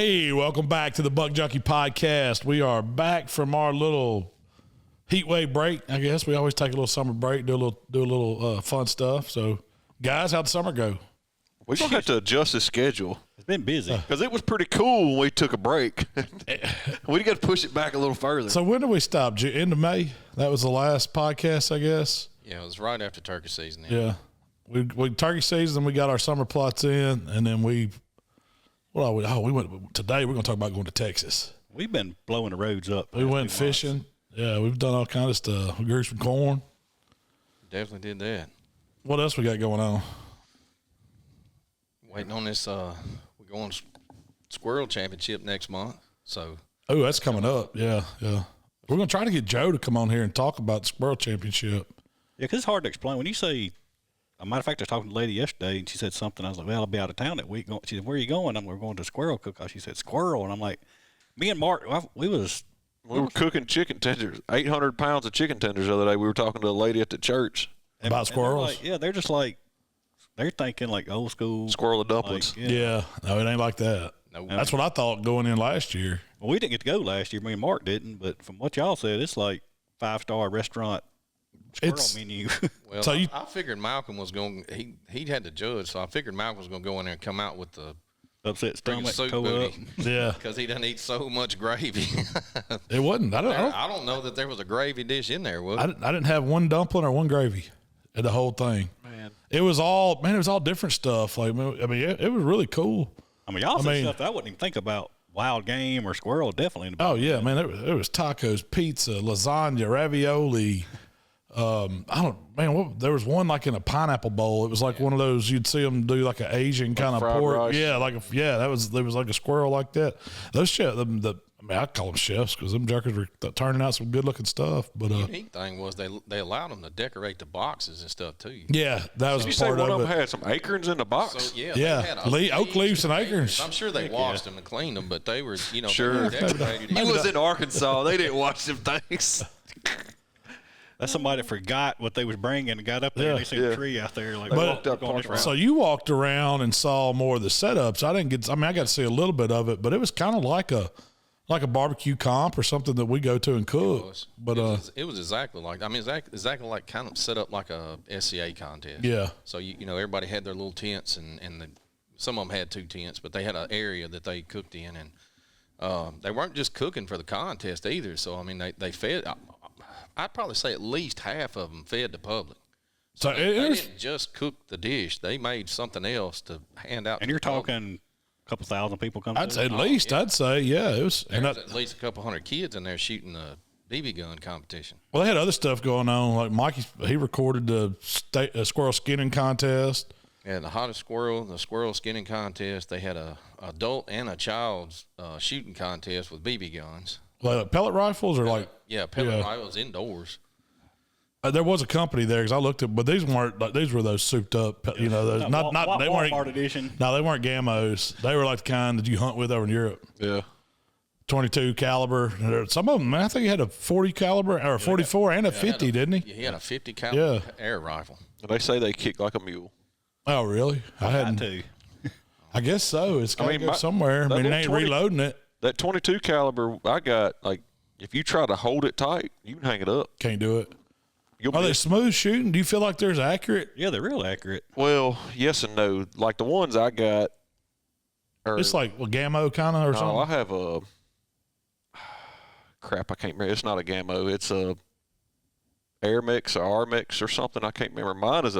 Hey, welcome back to the Buck Junkie Podcast. We are back from our little heat wave break. I guess we always take a little summer break, do a little fun stuff. So, guys, how'd the summer go? We're going to have to adjust the schedule. It's been busy. Because it was pretty cool when we took a break. We got to push it back a little further. So when did we stop? End of May? That was the last podcast, I guess? Yeah, it was right after turkey season. Yeah. We turkey season, we got our summer plots in, and then we went today. We're going to talk about going to Texas. We've been blowing the roads up. We went fishing. Yeah, we've done all kind of stuff. We grew some corn. Definitely did that. What else we got going on? Waiting on this. We're going Squirrel Championship next month. So. Oh, that's coming up. Yeah. We're going to try to get Joe to come on here and talk about the Squirrel Championship. Yeah, because it's hard to explain. When you say, a matter of fact, I was talking to a lady yesterday, and she said something. I was like, well, I'll be out of town that week. She said, where are you going? We're going to Squirrel Cook-Off. She said, Squirrel. And I'm like, me and Mark, we were cooking chicken tenders, 800 pounds of chicken tenders the other day. We were talking to a lady at the church. About squirrels? They're just like, they're thinking like old school. Squirrel dumplings. Like, yeah. No, it ain't like that. Nope. That's what I thought going in last year. Well, we didn't get to go last year. Me and Mark didn't. But from what y'all said, it's like 5-star restaurant squirrel menu. Well, so I figured Malcolm was going. He had to judge, so I figured Malcolm was going to go in there and come out with the upset stomach, soup toe booty. up. Yeah, because he doesn't eat so much gravy. It wasn't. I don't know that there was a gravy dish in there. Was I didn't have one dumpling or one gravy in the whole thing. Man, it was all different stuff. Like, I mean, it was really cool. I mean, y'all said stuff that I wouldn't even think about. Wild game or squirrel, definitely. Oh yeah, man. It was tacos, pizza, lasagna, ravioli. There was one like in a pineapple bowl. It was like one of those you'd see them do like an Asian kind of pork. Rice. Yeah, there was like a squirrel like that. Those chefs, I call them chefs because them jerkers were turning out some good looking stuff. But the unique thing was they allowed them to decorate the boxes and stuff too. Yeah, that was you part say one of of them it. had some acorns in the box. So, yeah, oak leaves and acorns. I'm sure they washed them and cleaned them, but they were Sure. They were decorated. He was in Arkansas. They didn't watch them things. That's somebody that forgot what they was bringing and got up there and they seen a tree out there. Like, walked up park route. So you walked around and saw more of the setups. I got to see a little bit of it, but it was kind of like a barbecue comp or something that we go to and cook. But it was exactly like exactly like kind of set up like a SCA contest. Yeah. So everybody had their little tents and some of them had 2 tents, but they had an area that they cooked in, and they weren't just cooking for the contest either. So I mean they fed. I'd probably say at least half of them fed the public. So they didn't just cook the dish; they made something else to hand out. And you're talking a couple thousand people come. I'd say at least. I'd say it was. There was at least a couple hundred kids in there shooting the BB gun competition. Well, they had other stuff going on. Like Mikey, he recorded the squirrel skinning contest. Yeah, the hottest squirrel, the squirrel skinning contest. They had a adult and a child's shooting contest with BB guns. Like pellet rifles or pellet rifles indoors. There was a company there because I looked at, but these weren't. These were those souped up. Those not they weren't Walmart edition. No, they weren't Gamos. They were like the kind that you hunt with over in Europe. Yeah. 22 caliber. Some of them, man, I think he had a 40 caliber or a 44 and a 50, didn't he? He had a 50 caliber air rifle. They say they kick like a mule. Oh, really? I hadn't. Too. I guess so. It's got to go somewhere. I mean, it ain't reloading it. That 22 caliber I got, like, if you try to hold it tight, you can hang it up. Can't do it. Are they smooth shooting? Do you feel like they're accurate? Yeah, they're real accurate. Well, yes and no. Like the ones I got it's like Gamo kind of or something? No, I have a crap, I can't remember. It's not a Gamo. It's a Air Mix or R Mix or something. I can't remember. Mine is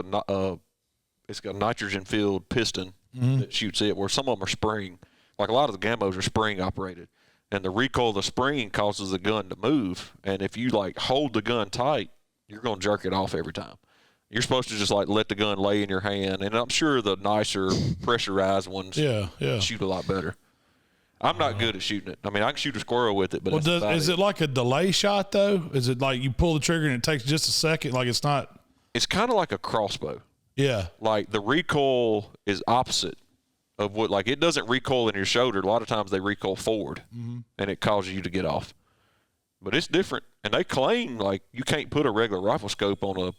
it's got a nitrogen filled piston that shoots it, where some of them are spring. Like a lot of the Gamos are spring operated, and the recoil of the spring causes the gun to move. And if you like hold the gun tight, you're going to jerk it off every time. You're supposed to just like let the gun lay in your hand. And I'm sure the nicer pressurized ones shoot a lot better. I'm not good at shooting it. I mean, I can shoot a squirrel with it, but is it like a delay shot though? Is it like you pull the trigger and it takes just a second? Like it's not. It's kind of like a crossbow. Yeah. Like the recoil is opposite of what, like it doesn't recoil in your shoulder. A lot of times they recoil forward and it causes you to get off. But it's different. And they claim like you can't put a regular rifle scope on a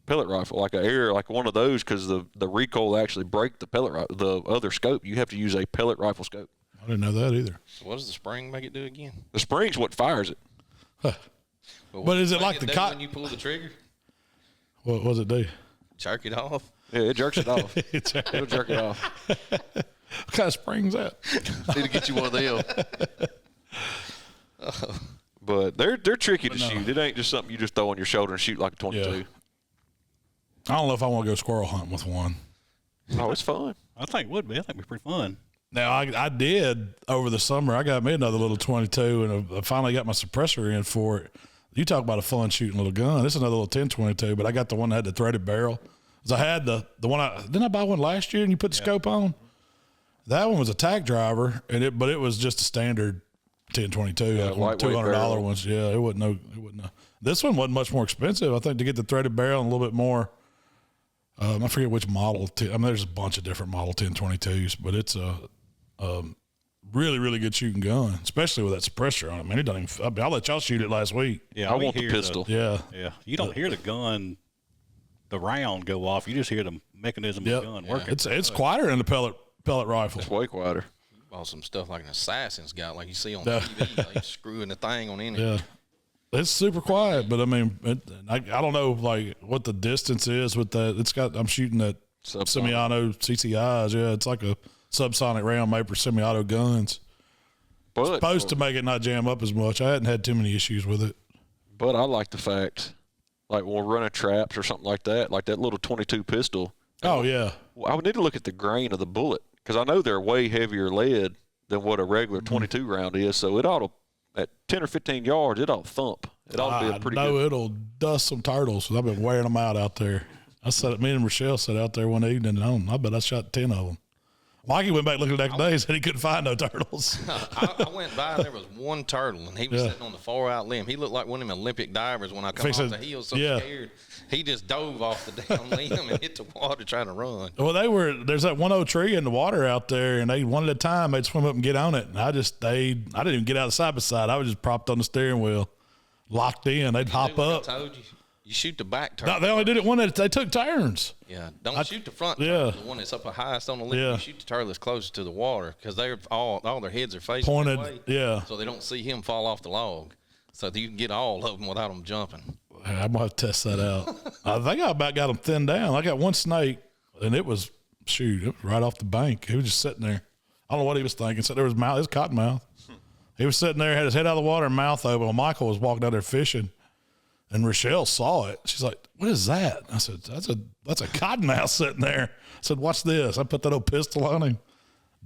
pellet rifle, like like one of those, because the recoil actually break the pellet the other scope. You have to use a pellet rifle scope. I didn't know that either. So what does the spring make it do again? The spring's what fires it. But is it like the when you pull the trigger? What does it do? Jerk it off. Yeah, it jerks it off. It'll jerk it off. What kind of spring's that? Need to get you one of them. But they're tricky to shoot. It ain't just something you just throw on your shoulder and shoot like a 22. Yeah. I don't know if I want to go squirrel hunting with one. Oh, it's fun. I think it would be. I think it'd be pretty fun. Now, I did over the summer. I got me another little 22, and I finally got my suppressor in for it. You talk about a fun shooting little gun. This is another little 10-22, but I got the one that had the threaded barrel. Because I had the one didn't I buy one last year and you put the scope on? That one was a tack driver, but it was just a standard 10-22, like $200 ones. Yeah, it wasn't. This one wasn't much more expensive. I think to get the threaded barrel and a little bit more. I forget which model. There's a bunch of different model 10-22s, but it's a really, really good shooting gun, especially with that suppressor on it. Man, it doesn't even. I'll let y'all shoot it last week. Yeah, I want the pistol. Yeah. You don't hear the gun, the round go off. You just hear the mechanism of the gun working. It's quieter than the pellet rifle. It's way quieter. You bought some stuff like an assassin's got, like you see on TV, like screwing the thing on any. Yeah. It's super quiet, but I mean, I don't know like what the distance is with that. I'm shooting that semi-auto CCIs. Yeah, it's like a subsonic round made for semi-auto guns. But it's supposed to make it not jam up as much. I hadn't had too many issues with it. But I like the fact, like when we're running traps or something like that little 22 pistol. Oh, yeah. I would need to look at the grain of the bullet because I know they're way heavier lead than what a regular 22 round is. So it ought to, at 10 or 15 yards, it ought to thump. It ought to be a pretty good. It'll dust some turtles. I've been wearing them out there. Me and Rochelle sat out there one evening, and I bet I shot 10 of them. Mikey went back looking the next day and said he couldn't find no turtles. I went by and there was one turtle, and he was sitting on the far out limb. He looked like one of them Olympic divers when I come off the hill so scared. He just dove off the down limb and hit the water trying to run. Well, there's that one old tree in the water out there, and they one at a time, they'd swim up and get on it. And I didn't even get out of side by side. I was just propped on the steering wheel, locked in. They'd hop up. I told you. You shoot the back turtle. No, they only did it one at they took turns. Yeah, don't shoot the front turtle, the one that's up the highest on the lip. You shoot the turtle that's closest to the water because they're all their heads are facing pointed that way, so they don't see him fall off the log. So you can get all of them without them jumping. I'm gonna have to test that out. I think I about got them thinned down. I got one snake, and it was right off the bank. He was just sitting there. I don't know what he was thinking. So there was his cottonmouth. He was sitting there, had his head out of the water and mouth open. Well, Michael was walking out there fishing. And Rochelle saw it. She's like, "What is that?" I said, "That's a cottonmouth sitting there." I said, "Watch this." I put that old pistol on him,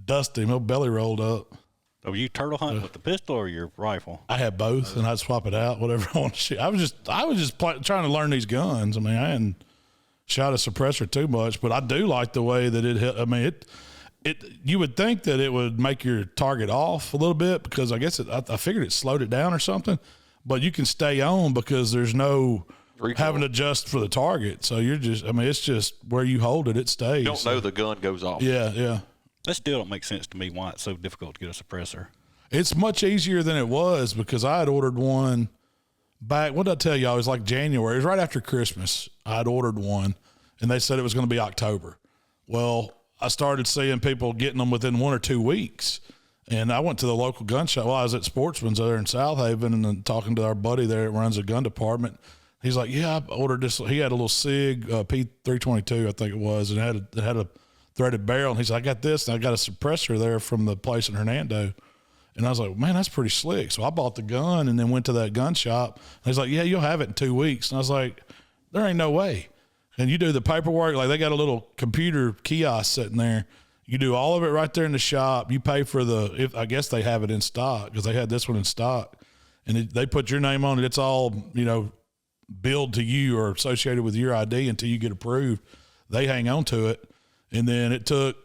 dusted him, old belly rolled up. So were you turtle hunting with the pistol or your rifle? I had both, and I'd swap it out, whatever I want to shoot. I was just trying to learn these guns. I mean, I hadn't shot a suppressor too much, but I do like the way that it hit. I mean, you would think that it would make your target off a little bit because I guess I figured it slowed it down or something. But you can stay on because there's no having to adjust for the target. So it's just where you hold it, it stays. You don't know the gun goes off. Yeah. That still don't make sense to me why it's so difficult to get a suppressor. It's much easier than it was because I had ordered one back. What did I tell y'all? It was like January. It was right after Christmas. I'd ordered one, and they said it was going to be October. Well, I started seeing people getting them within 1 or 2 weeks. And I went to the local gun shop. Well, I was at Sportsman's there in South Haven and then talking to our buddy there that runs a gun department. He's like, "Yeah, I ordered this." He had a little SIG P322, I think it was, and it had a threaded barrel. And he's like, "I got this, and I got a suppressor there from the place in Hernando." And I was like, "Man, that's pretty slick." So I bought the gun and then went to that gun shop. And he's like, "Yeah, you'll have it in 2 weeks." And I was like, "There ain't no way." And you do the paperwork, like they got a little computer kiosk sitting there. You do all of it right there in the shop. You pay for I guess they have it in stock because they had this one in stock. And they put your name on it. It's all, billed to you or associated with your ID until you get approved. They hang on to it. And then it took,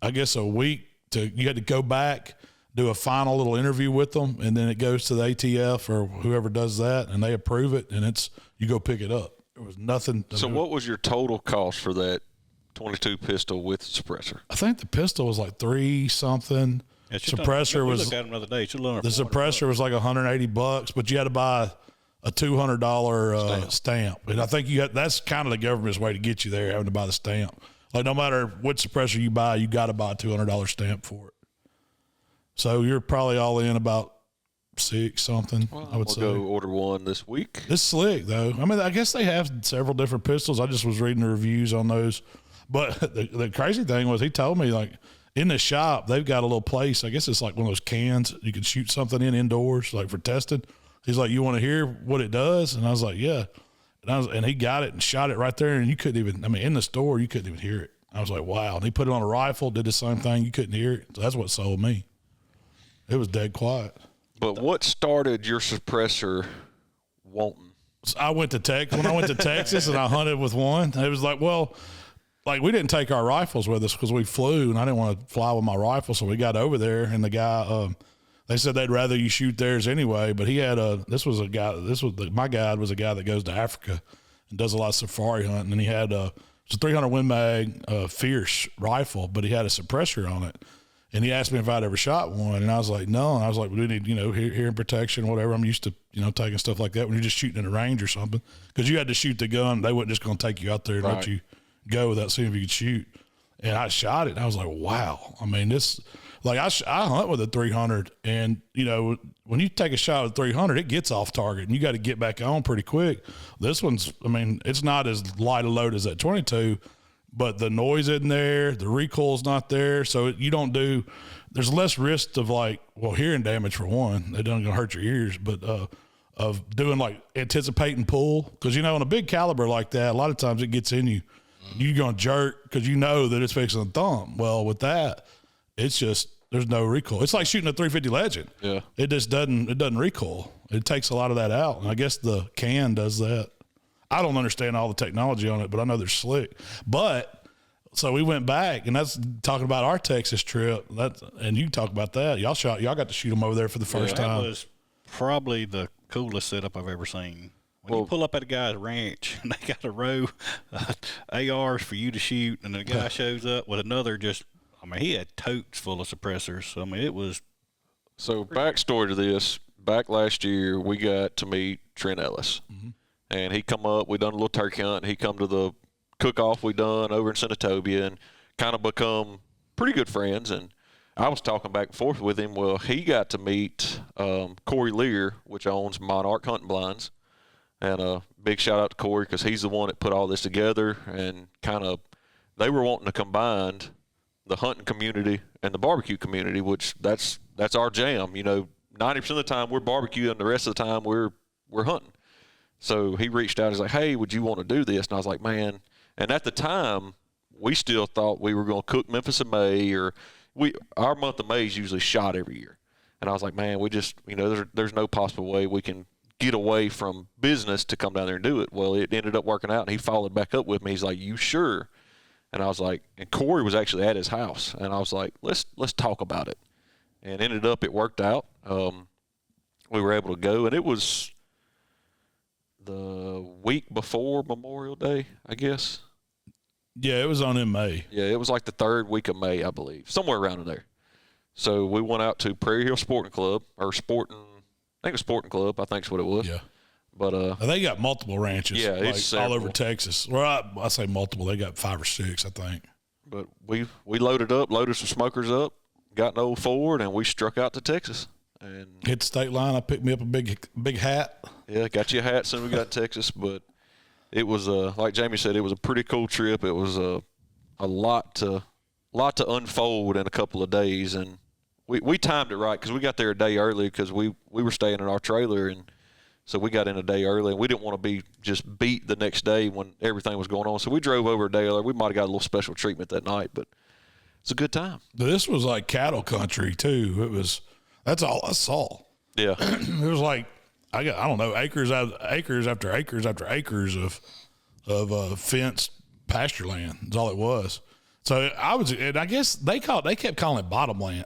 I guess, a week you had to go back, do a final little interview with them. And then it goes to the ATF or whoever does that and they approve it and you go pick it up. There was nothing. So what was your total cost for that 22 pistol with suppressor? I think the pistol was like $3 something. Yeah, suppressor we was looked at them the other day. The suppressor was like $180, but you had to buy a $200 stamp. And I think that's kind of the government's way to get you there, having to buy the stamp. Like no matter what suppressor you buy, you got to buy a $200 stamp for it. So you're probably all in about 6 something. Well, I would say. We'll go order one this week. It's slick though. I mean, I guess they have several different pistols. I just was reading the reviews on those. But the crazy thing was, he told me, like, in the shop they've got a little place. I guess it's like one of those cans you can shoot something in indoors, like for testing. He's like, "You want to hear what it does?" And I was like, "Yeah." And he got it and shot it right there, and you couldn't even. I mean, in the store you couldn't even hear it. I was like, "Wow!" And he put it on a rifle, did the same thing. You couldn't hear it. So that's what sold me. It was dead quiet. But what started your suppressor wanting? So I went to Texas when I went to Texas and I hunted with one. It was like, well, like we didn't take our rifles with us because we flew, and I didn't want to fly with my rifle. So we got over there, and the guy, they said they'd rather you shoot theirs anyway. But he had my guide was a guy that goes to Africa and does a lot of safari hunting, and he had it's a 300 Win Mag Fierce rifle, but he had a suppressor on it. And he asked me if I'd ever shot one, and I was like, no. And I was like, we need, hearing protection, whatever. I'm used to, taking stuff like that when you're just shooting in a range or something. Because you had to shoot the gun. They weren't just going to take you out there and let you go without seeing if you could shoot. And I shot it, and I was like, wow. I mean, this, like, I hunt with a 300, and, when you take a shot with 300, it gets off target, and you got to get back on pretty quick. This one's, I mean, it's not as light a load as that 22, but the noise isn't there, the recoil's not there, so there's less risk of hearing damage for one. It doesn't gonna hurt your ears, but of doing like anticipating pull, because on a big caliber like that, a lot of times it gets in you. You're gonna jerk because you know that it's fixing to thump. Well, with that, it's just there's no recoil. It's like shooting a 350 Legend. Yeah, it just doesn't recoil. It takes a lot of that out, and I guess the can does that. I don't understand all the technology on it, but I know they're slick. But so we went back, and that's talking about our Texas trip. And you talk about that. Y'all got to shoot them over there for the first time. That was probably the coolest setup I've ever seen. When you pull up at a guy's ranch and they got a row of ARs for you to shoot, and the guy shows up with another he had totes full of suppressors. So, it was. So, backstory to this, back last year, we got to meet Trent Ellis. Mm-hmm. And he come up, we done a little turkey hunt, and he come to the cook-off we done over in Senatobia and kind of become pretty good friends. And I was talking back and forth with him. Well, he got to meet Corey Lear, which owns Monarch Blinds. And a big shout out to Corey because he's the one that put all this together, and they were wanting to combine the hunting community and the barbecue community, which that's our jam. 90% of the time we're barbecuing, and the rest of the time we're hunting. So he reached out. He's like, "Hey, would you want to do this?" And I was like, "Man." And at the time, we still thought we were going to cook Memphis in May, or our month of May is usually shot every year. And I was like, "Man, we just, there's no possible way we can get away from business to come down there and do it." Well, it ended up working out, and he followed back up with me. He's like, "You sure?" And I was like, and Corey was actually at his house, and I was like, "Let's talk about it." And ended up, it worked out. We were able to go, and it was the week before Memorial Day, I guess. Yeah, it was on in May. Yeah, it was like the 3rd week of May, I believe, somewhere around in there. So we went out to Prairie Hill Sporting Club, I think it was Sporting Club, I think is what it was. Yeah. But they got multiple ranches. Yeah, it's all over Texas. Well, I say multiple. They got 5 or 6, I think. But we loaded some smokers up, got an old Ford, and we struck out to Texas. And hit the state line. I picked me up a big hat. Yeah, got you a hat soon we got to Texas. But it was like Jamie said, it was a pretty cool trip. It was a lot to unfold in a couple of days, and we timed it right because we got there a day early because we were staying in our trailer, and so we got in a day early, and we didn't want to be just beat the next day when everything was going on. So we drove over a day early. We might have got a little special treatment that night, but it's a good time. This was like cattle country too. That's all I saw. Yeah. It was like, I don't know, acres after acres after acres of fenced pasture land. That's all it was. So and I guess they kept calling it bottomland,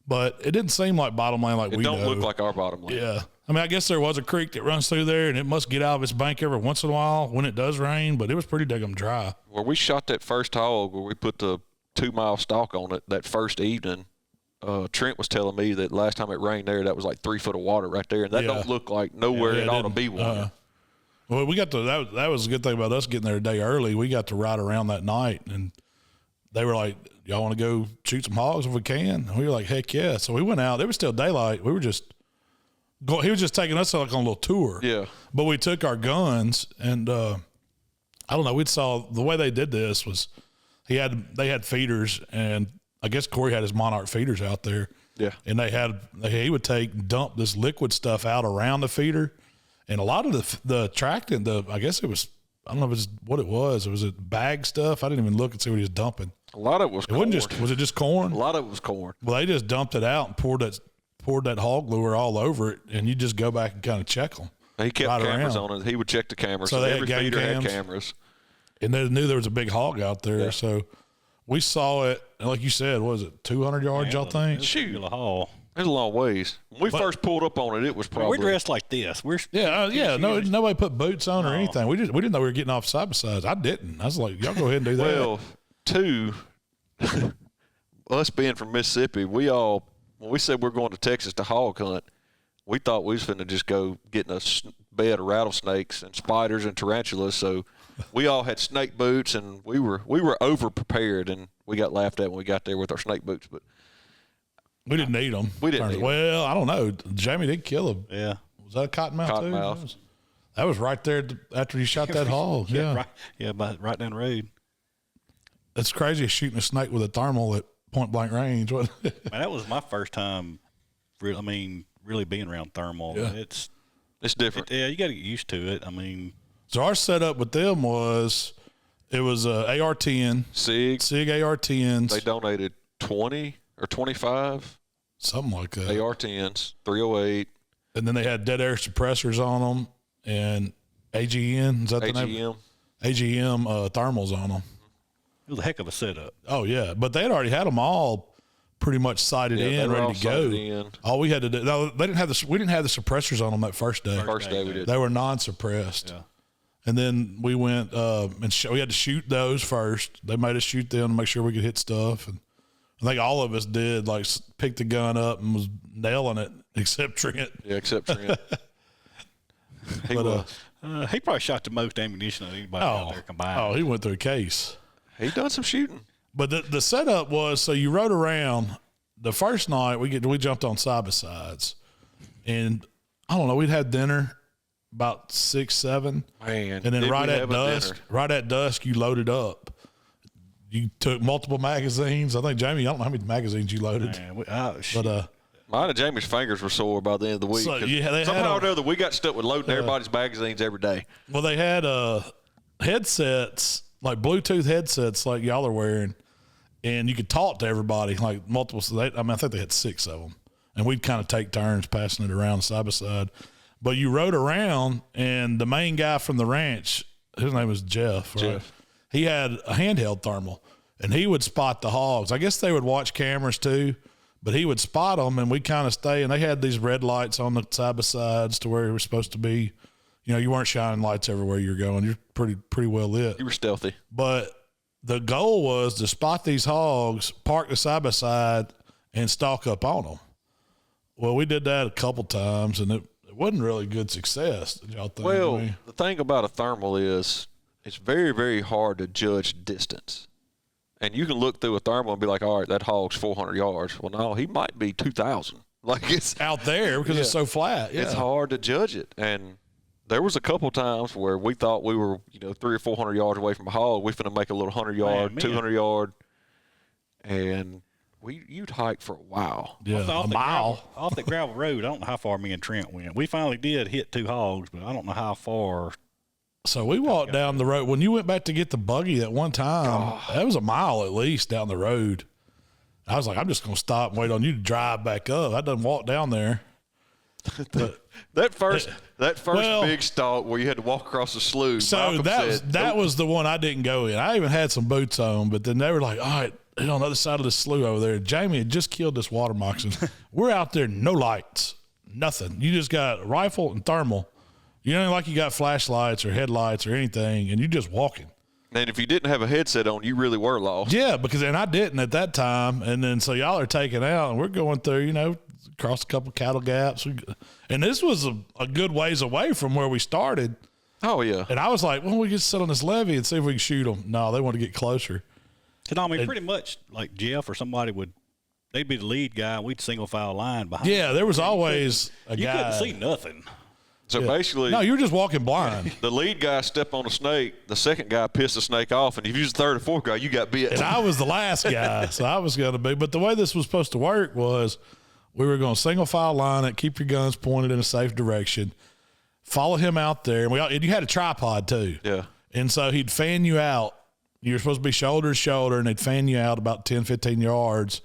but it didn't seem like bottomland like we know. It don't look like our bottomland. Yeah. I mean, I guess there was a creek that runs through there, and it must get out of its bank every once in a while when it does rain, but it was pretty daggum dry. Where we shot that first hog, where we put the 2-mile stalk on it that first evening, Trent was telling me that last time it rained there, that was like 3 foot of water right there, and that don't look like nowhere it ought to be water. Well, we got that was a good thing about us getting there a day early. We got to ride around that night, and they were like, y'all want to go shoot some hogs if we can? And we were like, heck yeah. So we went out. It was still daylight. We were just he was just taking us like on a little tour. Yeah. But we took our guns and I don't know. We saw the way they did this was they had feeders, and I guess Corey had his Monarch Feeders out there. Yeah. And he would dump this liquid stuff out around the feeder. And a lot of the attractant, I guess it was, I don't know if it's what it was. Was it bag stuff? I didn't even look and see what he was dumping. A lot of it was corn. Was it just corn? A lot of it was corn. Well, they just dumped it out and poured that hog lure all over it, and you just go back and kind of check them. He kept cameras on it. He would check the cameras. So they every had feeder cams. had cameras. And they knew there was a big hog out there. Yeah. So we saw it, and like you said, what was it, 200 yards, y'all think? Shoot. Haul. There's a long ways. When we first pulled up on it, it was probably. We're dressed like this. Nobody put boots on or anything. We didn't know we were getting off side by sides. I didn't. I was like, y'all go ahead and do that. Well, us being from Mississippi, when we said we're going to Texas to hog hunt, we thought we was finna just go get in a bed of rattlesnakes and spiders and tarantulas. So we all had snake boots, and we were over prepared, and we got laughed at when we got there with our snake boots. But we didn't need them. We didn't need them. Well, I don't know. Jamie did kill him. Yeah. Was that a cottonmouth too? Cottonmouth. That was right there after you shot that hog. Yeah. Right down the road. It's crazy shooting a snake with a thermal at point blank range. Man, that was my first time. Really being around thermal. Yeah. It's different. You got to get used to it. So our setup with them was AR-10, SIG AR-10s. They donated 20 or 25 something like that. AR-10s, 308. And then they had dead air suppressors on them and AGN. Is that the name? AGM thermals on them. It was a heck of a setup. Oh yeah, but they had already had them all pretty much sighted in, ready to go. All we had to do, we didn't have the suppressors on them that first day. First day we did. They were non-suppressed. Yeah. And then we went and we had to shoot those first. They made us shoot them to make sure we could hit stuff. And I think all of us did, like, pick the gun up and was nailing it, except Trent. Yeah, except Trent. He probably shot the most ammunition of anybody out there combined. Oh, he went through a case. He done some shooting. But the setup was, so you rode around. The first night we jumped on side by sides, and I don't know, we'd had dinner about 6, 7, man, and then right at dusk you loaded up. You took multiple magazines. I think Jamie, I don't know how many magazines you loaded, but mine and Jamie's fingers were sore by the end of the week. So, somehow or another, we got stuck with loading everybody's magazines every day. Well, they had headsets, like Bluetooth headsets, like y'all are wearing. And you could talk to everybody, like multiple. I think they had 6 of them. And we'd kind of take turns passing it around side by side. But you rode around, and the main guy from the ranch, his name was Jeff, right? He had a handheld thermal, and he would spot the hogs. I guess they would watch cameras too, but he would spot them, and we'd kind of stay. And they had these red lights on the side by sides to where it was supposed to be. You know, you weren't shining lights everywhere you're going. You're pretty well lit. You were stealthy. But the goal was to spot these hogs, park the side by side, and stalk up on them. Well, we did that a couple times, and it wasn't really good success. Did y'all think? Well, the thing about a thermal is it's very, very hard to judge distance. And you can look through a thermal and be like, all right, that hog's 400 yards. Well, no, he might be 2,000. Like, it's out there because it's so flat. Yeah. It's hard to judge it. And there was a couple times where we thought we were, 300 or 400 yards away from a hog. We finna make a little 100-yard, 200-yard, and you'd hike for a while. Yeah, a mile off the gravel road. I don't know how far me and Trent went. We finally did hit 2 hogs, but I don't know how far. So we walked down the road. When you went back to get the buggy that one time, that was a mile at least down the road. I was like, I'm just gonna stop and wait on you to drive back up. I done walk down there. But that first big stalk where you had to walk across the slough. So that was the one I didn't go in. I even had some boots on, but then they were like, all right, on the other side of the slough over there, Jamie had just killed this water moccasin. We're out there, no lights, nothing. You just got rifle and thermal. You know, like you got flashlights or headlights or anything, and you're just walking. And if you didn't have a headset on, you really were lost. Yeah, and I didn't at that time. And then so y'all are taking out, and we're going through, across a couple cattle gaps. And this was a good ways away from where we started. Oh, yeah. And I was like, well, we can sit on this levee and see if we can shoot them. No, they want to get closer. And I mean, pretty much like Jeff or somebody they'd be the lead guy, and we'd single file line behind. Yeah, there was always a guy. You couldn't see nothing. So basically, no, you were just walking blind. The lead guy stepped on a snake. The second guy pissed the snake off, and if you was the third or fourth guy, you got bit. And I was the last guy, so I was going to be. But the way this was supposed to work was we were going to single file line it, keep your guns pointed in a safe direction, follow him out there. And you had a tripod too. Yeah. And so he'd fan you out. You were supposed to be shoulder to shoulder, and they'd fan you out about 10, 15 yards.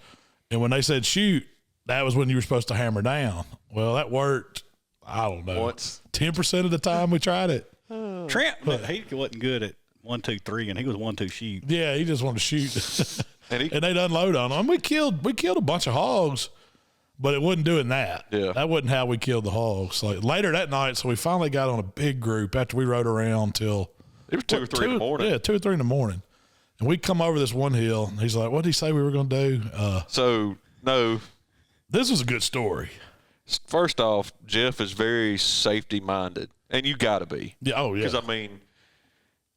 And when they said shoot, that was when you were supposed to hammer down. Well, that worked. I don't know. Once. 10% of the time we tried it. Trent, he wasn't good at 1, 2, 3, and he was 1, 2 shoot. Yeah, he just wanted to shoot. And they'd unload on him. We killed a bunch of hogs, but it wasn't doing that. Yeah. That wasn't how we killed the hogs. Like later that night, so we finally got on a big group after we rode around till it was 2 or 3 in the morning. Yeah, 2 or 3 in the morning. And we come over this one hill, and he's like, what did he say we were going to do? No. This was a good story. First off, Jeff is very safety-minded, and you got to be. Yeah, oh, yeah. Because, I mean,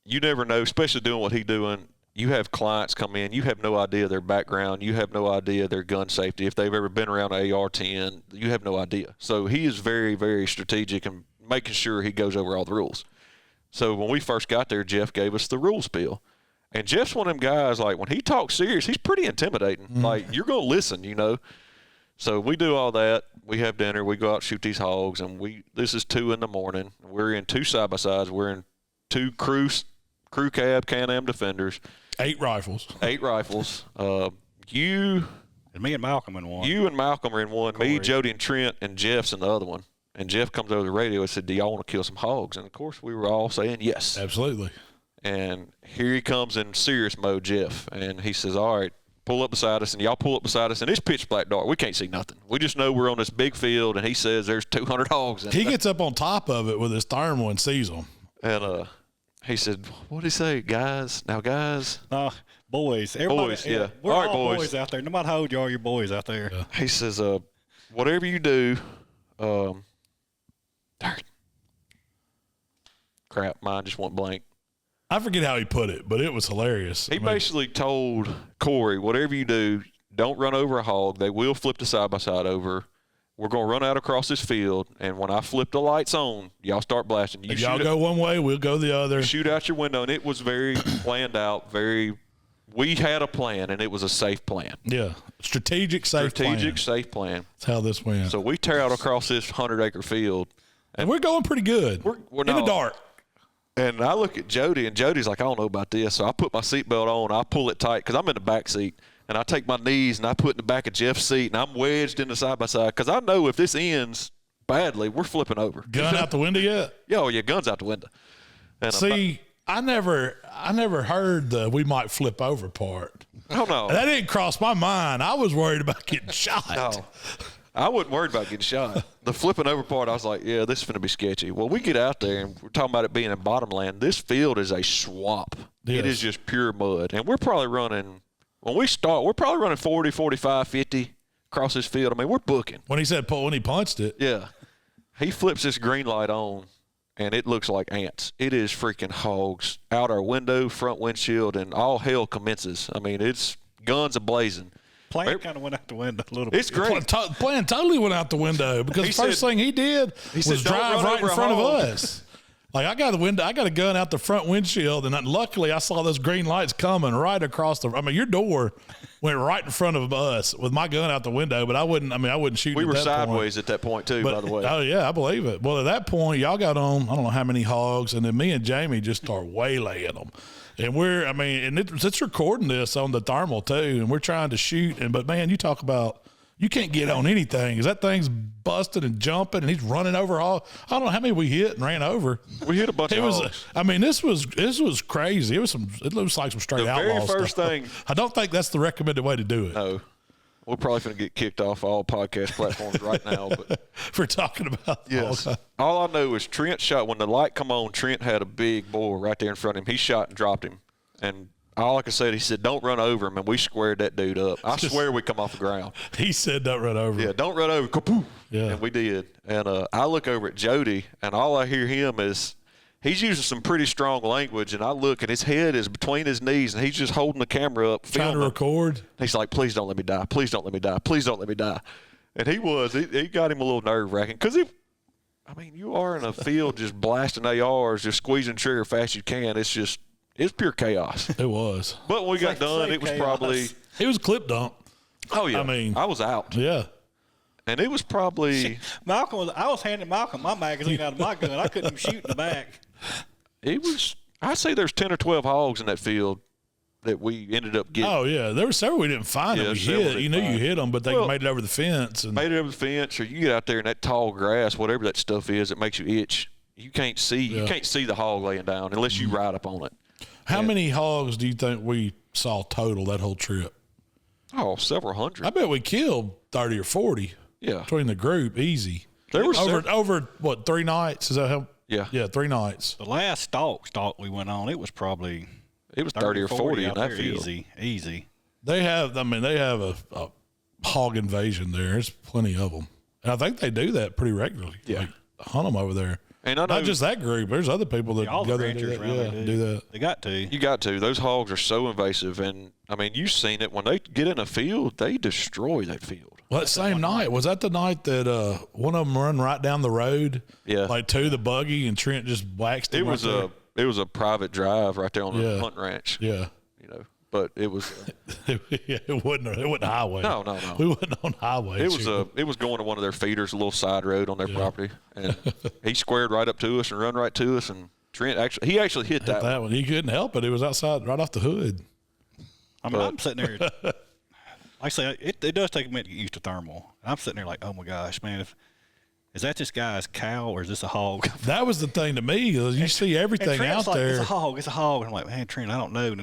you never know, especially doing what he's doing. You have clients come in. You have no idea their background. You have no idea their gun safety. If they've ever been around an AR-10, you have no idea. So he is very, very strategic in making sure he goes over all the rules. So when we first got there, Jeff gave us the rules spiel. And Jeff's one of them guys, like, when he talks serious, he's pretty intimidating. Mm-hmm. Like, you're going to listen, you know. So we do all that. We have dinner. We go out and shoot these hogs, and this is 2 in the morning. We're in 2 side-by-sides. We're in 2 crew cab Can-Am Defenders. 8 rifles. 8 rifles. You and me and Malcolm in one. You and Malcolm are in one. Corey. Me, Jody, and Trent, and Jeff's in the other one. And Jeff comes over the radio and said, do y'all want to kill some hogs? And, of course, we were all saying yes. Absolutely. And here he comes in serious mode, Jeff. And he says, all right, pull up beside us. And y'all pull up beside us. And it's pitch black dark. We can't see nothing. We just know we're on this big field. And he says there's 200 hogs in He gets up on top of it with his thermal and sees them. And he said, what did he say? Guys? Now, guys? Boys. Everybody, boys, yeah. We're all right, all boys out there. No matter how old you are, you're boys out there. Yeah. He says, whatever you do, crap, mine just went blank. I forget how he put it, but it was hilarious. He basically told Corey, whatever you do, don't run over a hog. They will flip the side-by-side over. We're going to run out across this field, and when I flip the lights on, y'all start blasting. Y'all go one way, we'll go the other. Shoot out your window, and it was very planned out, we had a plan, and it was a safe plan. Yeah, strategic, safe plan. That's how this went. So we tear out across this 100-acre field. And we're going pretty good. We're in the dark. And I look at Jody, and Jody's like, I don't know about this. So I put my seatbelt on. I pull it tight because I'm in the back seat. And I take my knees, and I put in the back of Jeff's seat, and I'm wedged in the side-by-side because I know if this ends badly, we're flipping over. Gun out the window yet? Yeah, oh, yeah, gun's out the window. And see, I never heard the we might flip over part. Oh, no. That didn't cross my mind. I was worried about getting shot. No. I wasn't worried about getting shot. The flipping over part, I was like, yeah, this is going to be sketchy. Well, we get out there, and we're talking about it being in bottomland. This field is a swamp. Yes. It is just pure mud. And we're probably running, when we start, we're probably running 40, 45, 50 across this field. I mean, we're booking. When he punched it. Yeah. He flips this green light on, and it looks like ants. It is freaking hogs out our window, front windshield, and all hell commences. I mean, it's guns a-blazing. Plan kind of went out the window a little bit. It's great. Plan totally went out the window because the first thing he did was drive right in front of us. Like I got a gun out the front windshield, and luckily I saw those green lights coming right across your door went right in front of us with my gun out the window, but I wouldn't shoot. We were at that sideways point. At that point too, by the way. Oh yeah, I believe it. Well, at that point, y'all got on, I don't know how many hogs, and then me and Jamie just start waylaying them. And it's recording this on the thermal too, and we're trying to shoot. But man, you talk about you can't get on anything because that thing's busted and jumping, and he's running over all. I don't know how many we hit and ran over. We hit a bunch of hogs. This was crazy. It looks like some straight outlaw stuff. The very first thing. I don't think that's the recommended way to do it. No. We're probably going to get kicked off all podcast platforms right now. But for talking about yes. All I know is Trent shot. When the light come on, Trent had a big boar right there in front of him. He shot and dropped him. And all I could say, he said, don't run over him. And we squared that dude up. I swear we come off the ground. He said, don't run over him. Yeah, don't run over. Kapoo. Yeah. And we did. And I look over at Jody, and all I hear him is he's using some pretty strong language, and I look, and his head is between his knees, and he's just holding the camera up, trying to record. He's like, please don't let me die. Please don't let me die. Please don't let me die. And he got him a little nerve-wracking because you are in a field just blasting ARs, just squeezing trigger fast as you can. It's pure chaos. It was. But when we got done, it was probably – It was clip dump. Oh, yeah. I was out. Yeah. And it was probably – I was handing Malcolm my magazine out of my gun. I couldn't even shoot in the back. It was – I'd say there's 10 or 12 hogs in that field that we ended up getting. Oh, yeah. There were several we didn't find them. You knew you hit them, but they made it over the fence. Made it over the fence, or you get out there in that tall grass, whatever that stuff is, it makes you itch. You can't see the hog laying down unless you ride up on it. How many hogs do you think we saw total that whole trip? Oh, several hundred. I bet we killed 30 or 40. Yeah. Between the group, easy. There was over what, 3 nights? Is that how? Yeah. Yeah, 3 nights. The last stalk we went on, it was probably – it was 30 or 40 in that field. Easy. They have a hog invasion there. There's plenty of them. And I think they do that pretty regularly. Yeah. Like, hunt them over there. And I know, not just that group. There's other people that go there and do that. Yeah, do that. They got to. You got to. Those hogs are so invasive. And, you've seen it. When they get in a field, they destroy that field. Well, that same night, was that the night that one of them run right down the road? Yeah. Like to the buggy and Trent just waxed him. It was a private drive right there on the hunt ranch. Yeah. But it was it wasn't a highway. No. We wasn't on highway. It was going to one of their feeders, a little side road on their property. And he squared right up to us and run right to us, and Trent actually hit that one. He couldn't help it. It was outside right off the hood. I'm sitting there like I say, it does take a minute to get used to thermal. I'm sitting there like, oh my gosh, man, is that this guy's cow or is this a hog? That was the thing to me. You see everything out like, there. It's a hog. And I'm like, man, Trent, I don't know.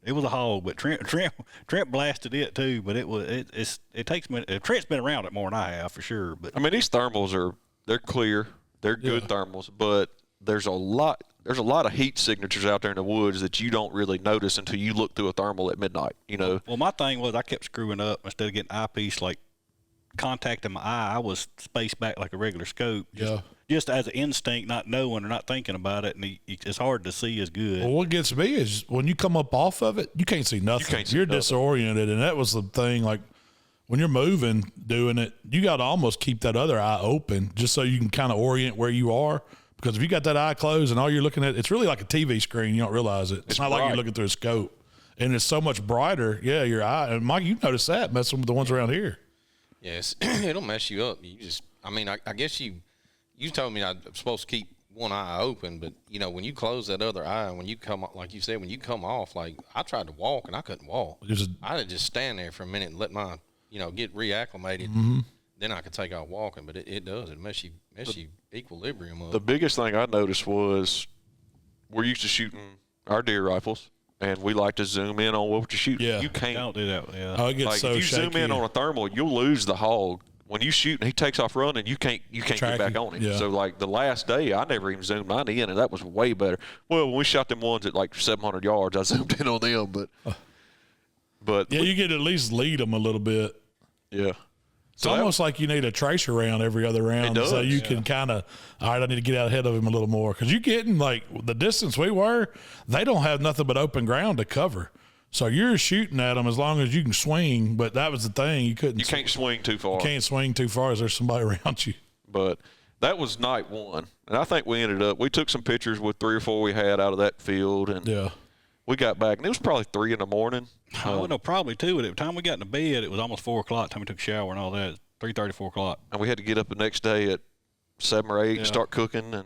It was a hog, but Trent blasted it too. But it takes a minute. Trent's been around it more than I have for sure. But these thermals they're clear, they're good thermals, but there's a lot of heat signatures out there in the woods that you don't really notice until you look through a thermal at midnight. Well, my thing was I kept screwing up instead of getting eyepiece like contacting my eye. I was spaced back like a regular scope. Just as an instinct, not knowing or not thinking about it, and it's hard to see as good. Well, what gets me is when you come up off of it, you can't see nothing. You're disoriented, and that was the thing. Like when you're moving, doing it, you got to almost keep that other eye open just so you can kind of orient where you are. Because if you got that eye closed and all you're looking at, it's really like a TV screen. You don't realize it. It's not bright. Like you're looking through a scope, and it's so much brighter. Yeah, your eye. And Mike, you noticed that messing with the ones around here. Yes, it'll mess you up. You just, I guess you told me I'm supposed to keep one eye open, but when you close that other eye, when you come, like you said, when you come off, like I tried to walk and I couldn't walk. I had to just stand there for a minute and let my, get reacclimated. Mm-hmm. Then I could take out walking, but it does. It mess you equilibrium up. The biggest thing I noticed was we're used to shooting our deer rifles, and we like to zoom in on what you're shooting. Yeah. You can't. Don't do that. Yeah. Oh, it gets so if you shaky. zoom in on a thermal, you'll lose the hog. When you shoot and he takes off running, you can't get back on him. Yeah. So like the last day, I never even zoomed mine in, and that was way better. Well, when we shot them ones at like 700 yards, I zoomed in on them, but yeah, you get to at least lead them a little bit. Yeah. It's almost like you need a tracer round every other round, so you can kind of, all right, I need to get out ahead of him a little more. Because you're getting, like, the distance we were, they don't have nothing but open ground to cover. So you're shooting at them as long as you can swing, but that was the thing. You can't swing too far. You can't swing too far as there's somebody around you. But that was night one. And I think we took some pictures with 3 or 4 we had out of that field. And we got back, and it was probably 3 in the morning. No, probably 2. At the time we got into bed, it was almost 4 o'clock. Time we took a shower and all that. 3:30, 4 o'clock. And we had to get up the next day at 7 or 8 and start cooking. And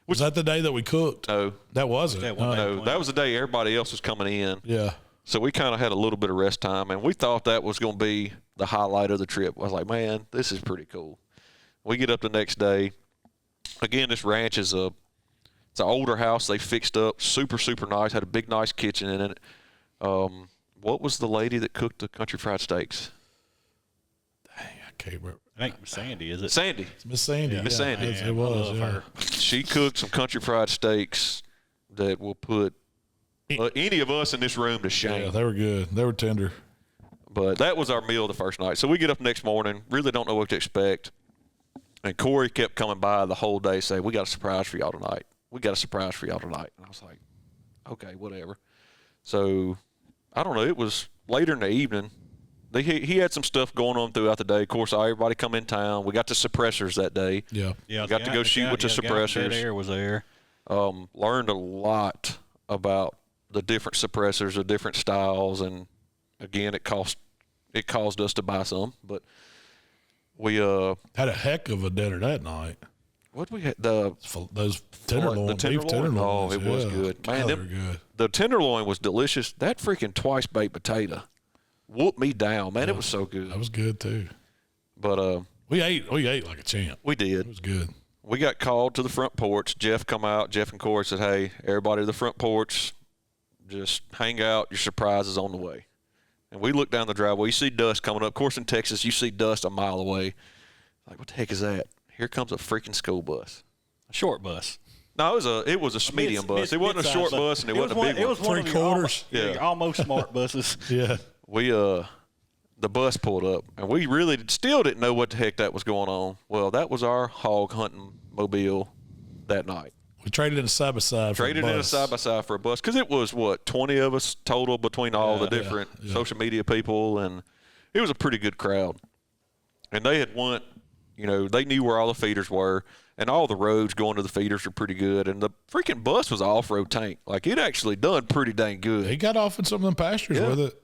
was that the day that we cooked? No, that wasn't. No, that was the day everybody else was coming in. Yeah. So we kind of had a little bit of rest time, and we thought that was going to be the highlight of the trip. I was like, man, this is pretty cool. We get up the next day. Again, this ranch is it's an older house they fixed up, super, super nice, had a big, nice kitchen in it. What was the lady that cooked the country fried steaks? Dang, I can't remember. I think Sandy, is it? Sandy. It's Miss Sandy. Yeah. Miss Sandy. It was her. She cooked some country fried steaks that will put any of us in this room to shame. Yeah, they were good. They were tender. But that was our meal the first night. So we get up next morning, really don't know what to expect. And Corey kept coming by the whole day saying, we got a surprise for y'all tonight. we got a surprise for y'all tonight. And I was like, okay, whatever. So I don't know. It was later in the evening. He had some stuff going on throughout the day. Of course, everybody come in town. We got the suppressors that day. Yeah. We got to go shoot with the suppressors. Dead Air was there. Learned a lot about the different suppressors, the different styles, and again, it caused us to buy some. But we had a heck of a dinner that night. What we had those tenderloin, beef tenderloin. Oh, it was good, man. They were good. The tenderloin was delicious. That freaking twice baked potato whooped me down, man. It was so good. That was good too. But we ate like a champ. We did. It was good. We got called to the front porch. Jeff and Corey said, "Hey, everybody to the front porch. Just hang out. Your surprise is on the way." And we look down the driveway. You see dust coming up. Of course, in Texas, you see dust a mile away. Like, what the heck is that? Here comes a freaking school bus. A short bus. No, it was a medium bus. It wasn't a short bus, and it wasn't a big one. It was one of Three-quarters. almost smart buses. Yeah. We the bus pulled up, and we really still didn't know what the heck that was going on. Well, that was our hog hunting mobile that night. We traded in a side-by-side for a bus because it was, 20 of us total between all the different social media people, and it was a pretty good crowd. And they had they knew where all the feeders were, and all the roads going to the feeders were pretty good. And the freaking bus was an off-road tank. Like, it actually done pretty dang good. He got off in some of them pastures with it.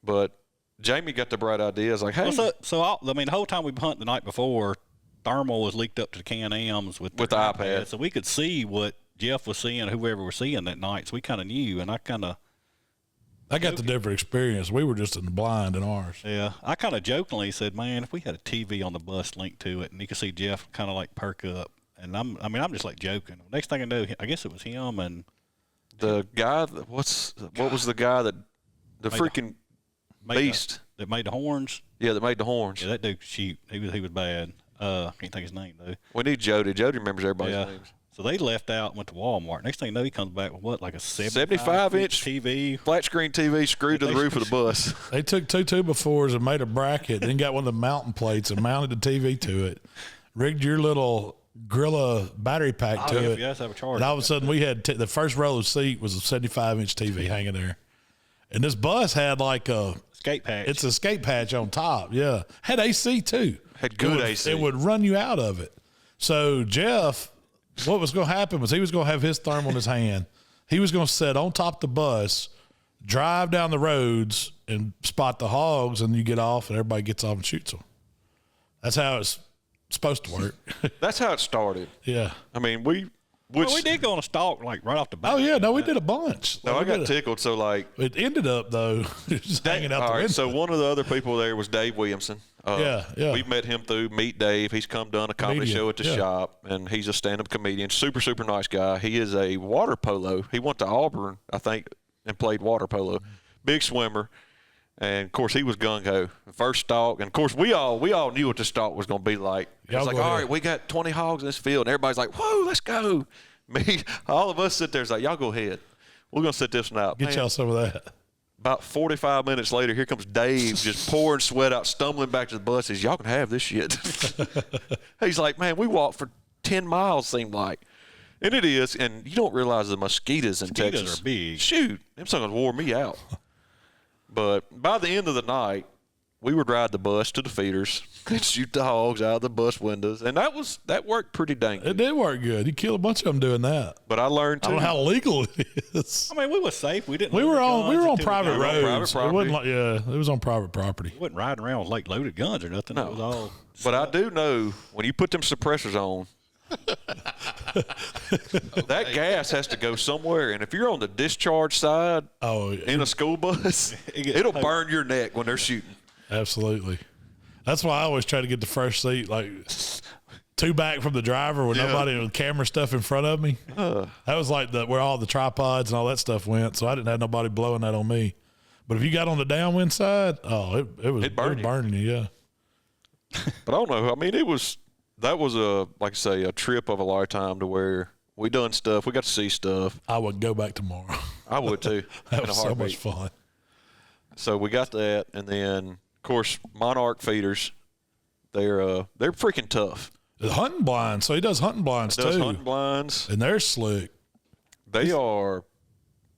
But Jamie got the bright idea. I was like, hey. The whole time we hunted the night before, thermal was leaked up to the Can-Ams with the iPad. So we could see what Jeff was seeing, whoever was seeing that night. So we kind of knew, and I got the different experience. We were just in the blind in ours. Yeah. I kind of jokingly said, man, if we had a TV on the bus linked to it and you could see Jeff kind of like perk up. And I'm just like joking. Next thing I know, I guess it was him and the guy. What was the guy that the freaking beast that made the horns? Yeah, that made the horns. Yeah, that dude shoot. He was bad. I can't think his name though. We need Jody. Jody remembers everybody's names. So they left out and went to Walmart. Next thing you know, he comes back with like a 75-inch TV, flat screen TV screwed to the roof of the bus. They took two 2x4s and made a bracket, then got one of the mountain plates and mounted the TV to it. Rigged your little Gorilla battery pack to it. You have to have a charger. And all of a sudden, we had the first row of seat was a 75-inch TV hanging there. And this bus had like a skate patch. It's a skate patch on top. Yeah. Had AC too. Had good AC. It would run you out of it. So Jeff, what was going to happen was he was going to have his thermal in his hand. He was going to sit on top of the bus, drive down the roads, and spot the hogs, and you get off, and everybody gets off and shoots them. That's how it's supposed to work. That's how it started. Yeah. I mean, we did go on a stalk like right off the bat. Oh, yeah. No, we did a bunch. No, I got tickled. So, like. It ended up, though, just hanging out the window. So, one of the other people there was Dave Williamson. Yeah. We met him through Meet Dave. He's done a comedy show at the shop, and he's a stand-up comedian. Super, super nice guy. He is a water polo. He went to Auburn, I think, and played water polo. Big swimmer. And, of course, he was gung-ho. First stalk. And, of course, we all knew what the stalk was going to be like. It's like, all right, we got 20 hogs in this field. And everybody's like, whoa, let's go. All of us sit there. It's like, y'all go ahead. We're going to sit this one out. Get y'all some of that. About 45 minutes later, here comes Dave just pouring sweat out, stumbling back to the bus. He says, y'all can have this shit. He's like, man, we walked for 10 miles, seemed like. And it is. And you don't realize the mosquitoes in Texas. Mosquitoes are big. Shoot. Them things wore me out. But by the end of the night, we would ride the bus to the feeders and shoot the hogs out of the bus windows. And that worked pretty dang good. It did work good. You killed a bunch of them doing that. But I learned, too. I don't know how legal it is. I mean, we were safe. We didn't. We were on private roads. Private property. It was on private property. We wasn't riding around with like loaded guns or nothing. No. It was all. But I do know when you put them suppressors on, that gas has to go somewhere. And if you're on the discharge side in a school bus, it'll burn your neck when they're shooting. Absolutely. That's why I always try to get the first seat, like 2 back from the driver with nobody with camera stuff in front of me. That was like where all the tripods and all that stuff went, so I didn't have nobody blowing that on me. But if you got on the downwind side, it was burning you, yeah. But I don't know. I mean, that was like I say, a trip of a lifetime to where we done stuff. We got to see stuff. I would go back tomorrow. I would too. That was so much fun. So we got that, and then of course Monarch Feeders. They're freaking tough. The hunting blinds. So he does hunting blinds too. Hunting blinds. And they're slick. They are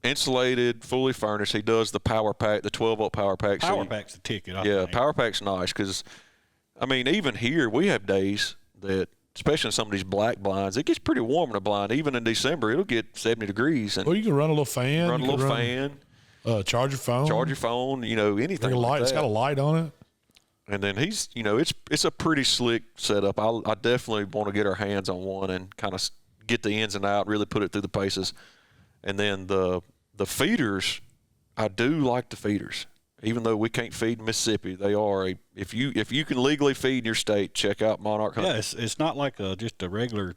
insulated, fully furnished. He does the power pack, the 12-volt power pack. Power pack's the ticket. I Yeah, think. power pack's nice because, I mean, even here we have days that, especially in some of these black blinds, it gets pretty warm in a blind. Even in December, it'll get 70 degrees. And Well, you can run a little fan. run a little fan. Charge your phone. Anything Like a light. like It's that. got a light on it. And then he's, it's a pretty slick setup. I definitely want to get our hands on one and kind of get the ins and out, really put it through the paces. And then the feeders, I do like the feeders. Even though we can't feed in Mississippi, they are if you can legally feed in your state, check out Monarch Hunting. Yeah, it's not like just a regular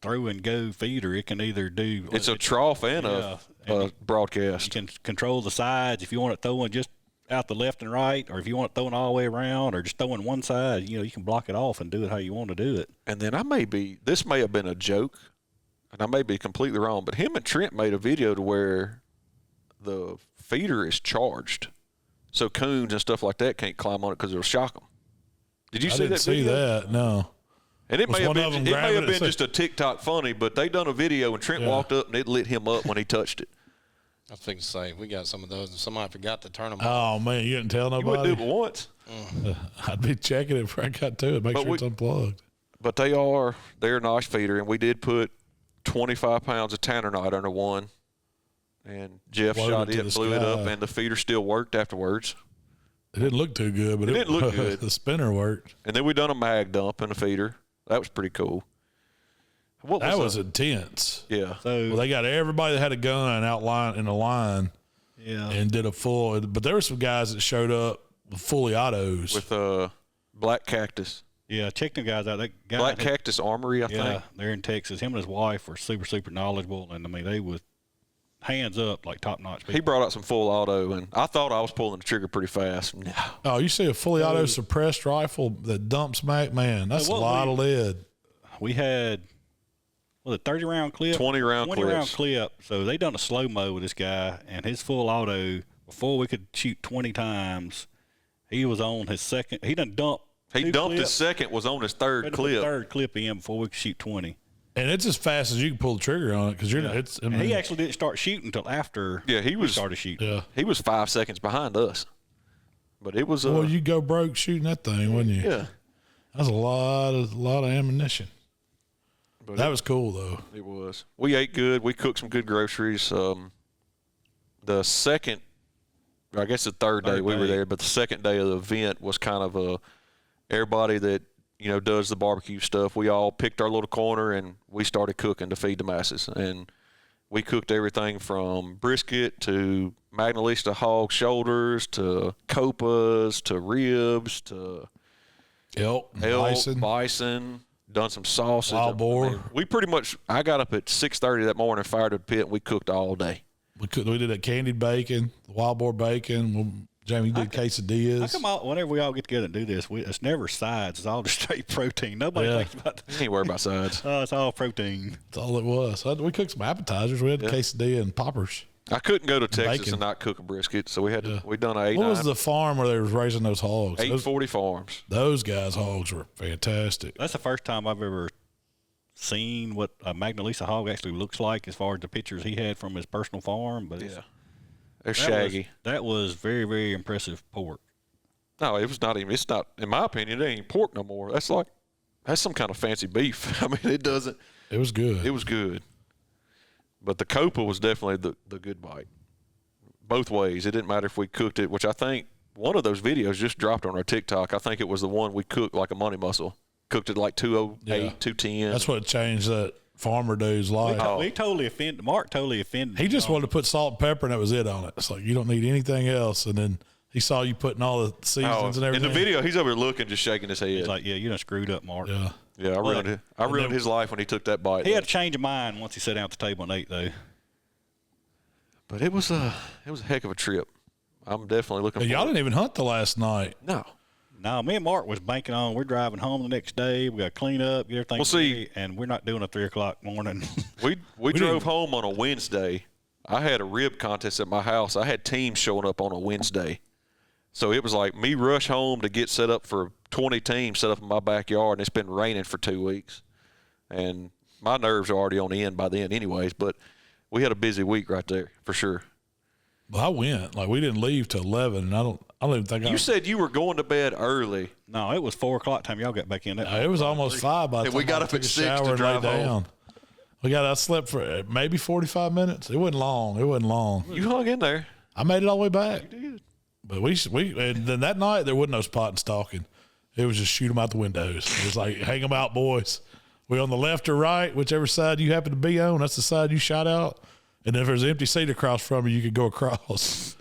throw and go feeder. It can either do. It's a trough and a broadcast. You can control the sides if you want it throwing just out the left and right, or if you want it throwing all the way around, or just throwing one side. You can block it off and do it how you want to do it. And then this may have been a joke, and I may be completely wrong, but him and Trent made a video to where the feeder is charged, so coons and stuff like that can't climb on it because it'll shock them. Did you I see didn't that see video? that. No. And it Was may have one of them been grabbing it? just a TikTok funny, but they done a video and Trent walked up and it lit him up when he touched it. I was thinking to say, we got some of those, and somebody forgot to turn them on. Oh, man, you didn't tell You wouldn't do nobody? it once. I'd be checking it before I got to it. Make sure it's unplugged. But they're a nice feeder, and we did put 25 pounds of tannernite under one, and Jeff Floated shot to it, the blew it up, sky. and the feeder still worked afterwards. It didn't look too good, but It didn't look good. The spinner worked. And then we done a mag dump in the feeder. That was pretty cool. What That was that? intense. Yeah. So Well, they got everybody that had a gun in a line yeah, and did a full. But there were some guys that showed up with fully autos. With Black Cactus. yeah. Check them guys out. That guy, Black Cactus Armory, I yeah, think. they're in Texas. Him and his wife were super, super knowledgeable, and I mean they was hands up like top notch people. He brought out some full auto, and I thought I was pulling the trigger pretty fast. No. Oh, you see a fully auto suppressed rifle that dumps back? Man, that's a what lot of lead. We had, was it 30 round clip? 20 round 20 round clips. clip. So they done a slow mo with this guy, and his full auto, before we could shoot 20 times, he was on his second. He done dumped. He two dumped his clips. second, was on his third Had to put the clip. third clip in before we could shoot 20. And it's as fast as you can pull the trigger on it because you're. It's. I And mean, he actually didn't start shooting until after Yeah, he was. started shooting. Yeah. He was 5 seconds behind us. But it was. Well, you go broke shooting that thing, wouldn't you? Yeah. That's a lot of ammunition. But That was cool though. It was. We ate good. We cooked some good groceries. The second, I guess the third day we were there, but the second day of the event was kind of everybody that does the barbecue stuff. We all picked our little corner and we started cooking to feed the masses. And we cooked everything from brisket to Magnalista hog shoulders to copas to ribs to Elk, bison. Done some sausage. Wild boar. I mean, we pretty much. I got up at 6:30 that morning, fired up the pit, and we cooked all day. We did that candied bacon, wild boar bacon. Well, Jamie did quesadillas. How come whenever we all get together and do this, it's never sides. It's all just straight protein. Nobody Yeah. thinks about You ain't worry about sides. Oh, it's all protein. That's all it was. We cooked some appetizers. We had quesadilla and poppers. I couldn't go to Texas Bacon. and not cook a brisket, so we had to. We done a What was the farm where they was raising those hogs? 840 farms. Those guys' hogs were fantastic. That's the first time I've ever seen what a Magnalista hog actually looks like as far as the pictures he had from his personal farm. But Yeah, they're shaggy. That was very, very impressive pork. No, it was not even. It's not. In my opinion, it ain't pork no more. That's some kind of fancy beef. I mean, it doesn't. It was good. It was good. But the copa was definitely the good bite. Both ways. It didn't matter if we cooked it, which I think one of those videos just dropped on our TikTok. I think it was the one we cooked like a money muscle. Cooked it like 208, 210. That's what changed that farmer dude's life. We totally offended. Mark totally offended. He just wanted to put salt and pepper, and that was it on it. It's like, you don't need anything else. And then he saw you putting all the seasons and in everything. the video, he's over there looking, just shaking his head. He's like, yeah, you done screwed up, Mark. Yeah. Yeah, I ruined it. I ruined his life when he took that bite. He had a change of mind once he sat down at the table and ate, though. But it was a heck of a trip. I'm definitely looking Y'all forward. didn't even hunt the last night. No. No, me and Mark was banking on we're driving home the next day. We got to clean up, get everything Well, see- ready, and we're not doing a 3 o'clock morning. We drove home on a Wednesday. I had a rib contest at my house. I had teams showing up on a Wednesday. So it was like me rush home to get set up for 20 teams set up in my backyard, and it's been raining for 2 weeks. And my nerves are already on the end by then anyways, but we had a busy week right there for sure. Well, I went. Like, we didn't leave till 11, and I don't even think You said you were going to bed early. No, it was 4 o'clock time y'all got back in. It was almost 5 by the time we got I up took at a 6 shower to and drive laid home. down. I slept for maybe 45 minutes. It wasn't long. You hung in there. I made it all the way back. You did. But and then that night there wasn't no spot and stalking. It was just shoot them out the windows. It was like, hang them out, boys. We on the left or right, whichever side you happen to be on, that's the side you shot out. And if there's an empty seat across from you could go across.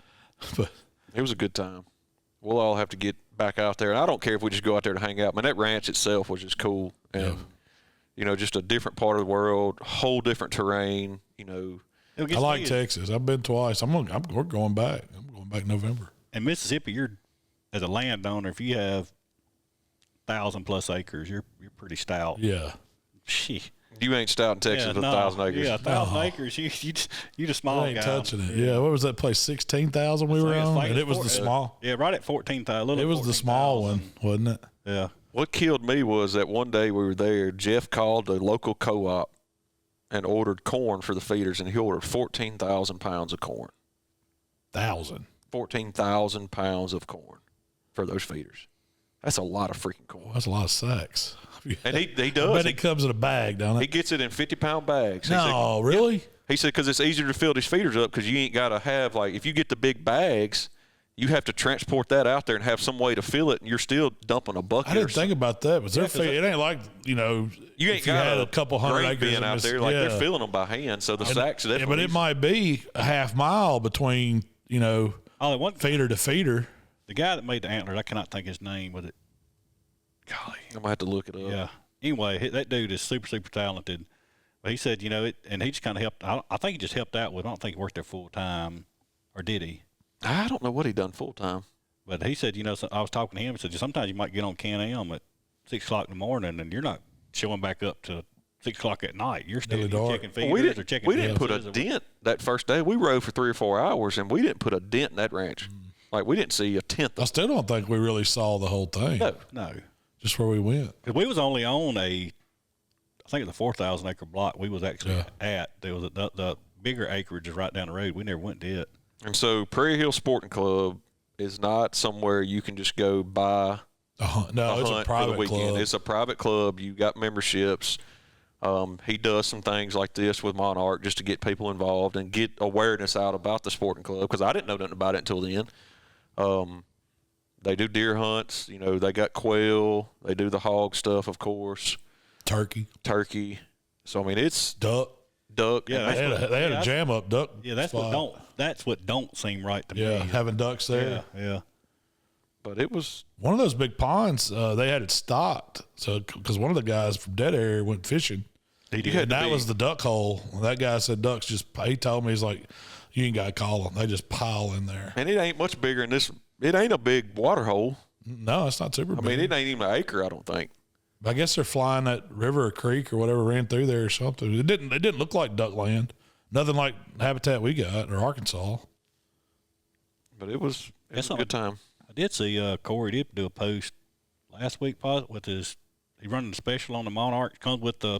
But it was a good time. We'll all have to get back out there. And I don't care if we just go out there to hang out. Man, that ranch itself was just cool. And, just a different part of the world, whole different terrain, I like Texas. I've been twice. We're going back. I'm going back November. In Mississippi, you're, as a landowner, if you have 1,000+ acres, you're pretty stout. Yeah. Gee. You ain't stout in Texas with 1,000 acres. Yeah, 1,000 acres. You the small I ain't guy. touching it. Yeah. What was that place? 16,000 we were on, and it was the small. Yeah, right at 14,000. It was the small one, wasn't it? Yeah. What killed me was that one day we were there, Jeff called the local co-op and ordered corn for the feeders, and he ordered 14,000 pounds of corn. 14,000 pounds of corn for those feeders. That's a lot of freaking corn. That's a lot of sacks. And he does. I bet it comes in a bag, don't it? He gets it in 50-pound bags. No, really? He said because it's easier to fill these feeders up because you ain't got to have, like, if you get the big bags, you have to transport that out there and have some way to fill it, and you're still dumping a bucket. I didn't think about that. But it ain't like, you ain't if got had a couple hundred grain acres bin out there. Like, they're filling them by hand, so the sacks definitely. Yeah, but it might be a half mile between, feeder to feeder. The guy that made the antlers, I cannot think his name. Was it? Golly, I'm going to have to look it up. Yeah. Anyway, that dude is super, super talented. But he said, and he just kind of helped. I think he just helped out with. I don't think he worked there full time, or did he? I don't know what he done full time. But he said, so I was talking to him. He said, sometimes you might get on Can-Am at 6 o'clock in the morning, and you're not showing back up to 6 o'clock at night. You're still checking feeders or checking. We didn't put a dent that first day. We rode for 3 or 4 hours, and we didn't put a dent in that ranch. Like, we didn't see a tenth. I still don't think we really saw the whole thing. No. Just where we went. Because we was only on I think it's a 4,000 acre block we was actually at. There was the bigger acreage is right down the road. We never went to it. And so Prairie Hill Sporting Club is not somewhere you can just go buy it's a private club. It's a private club. You got memberships. He does some things like this with Monarch just to get people involved and get awareness out about the sporting club, because I didn't know nothing about it until then. They do deer hunts. They got quail. They do the hog stuff, of course. Turkey. So, I mean, it's duck. Yeah, they had a jam up duck. Yeah, that's what don't seem right to me. Yeah, having ducks there. Yeah. But it was one of those big ponds. They had it stocked. So, because one of the guys from that area went fishing. And that was the duck hole. That guy said ducks he told me, he's like, you ain't got to call them. They just pile in there. And it ain't much bigger than this. It ain't a big water hole. No, it's not super big. I mean, it ain't even an acre, I don't think. I guess they're flying that river or creek or whatever ran through there or something. It didn't look like duck land. Nothing like habitat we got or Arkansas. But it was a good time. I did see Corey did do a post last week with he running a special on the Monarch. Comes with the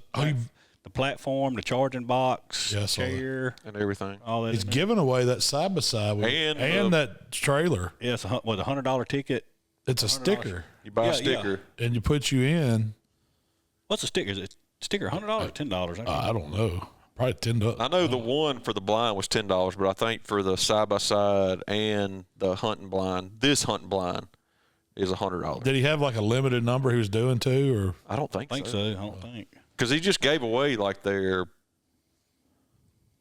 platform, the charging box, chair, and everything. All that. He's giving away that side by side and that trailer. Yeah, it's $100 ticket. It's a sticker. You buy a sticker, and you put you in. What's a sticker? Is it sticker $100 or $10? I don't know. Probably $10. I know the one for the blind was $10, but I think for the side by side and the hunting blind, this hunting blind is $100. Did he have like a limited number he was doing too, or? I don't think so. I don't think. Because he just gave away like their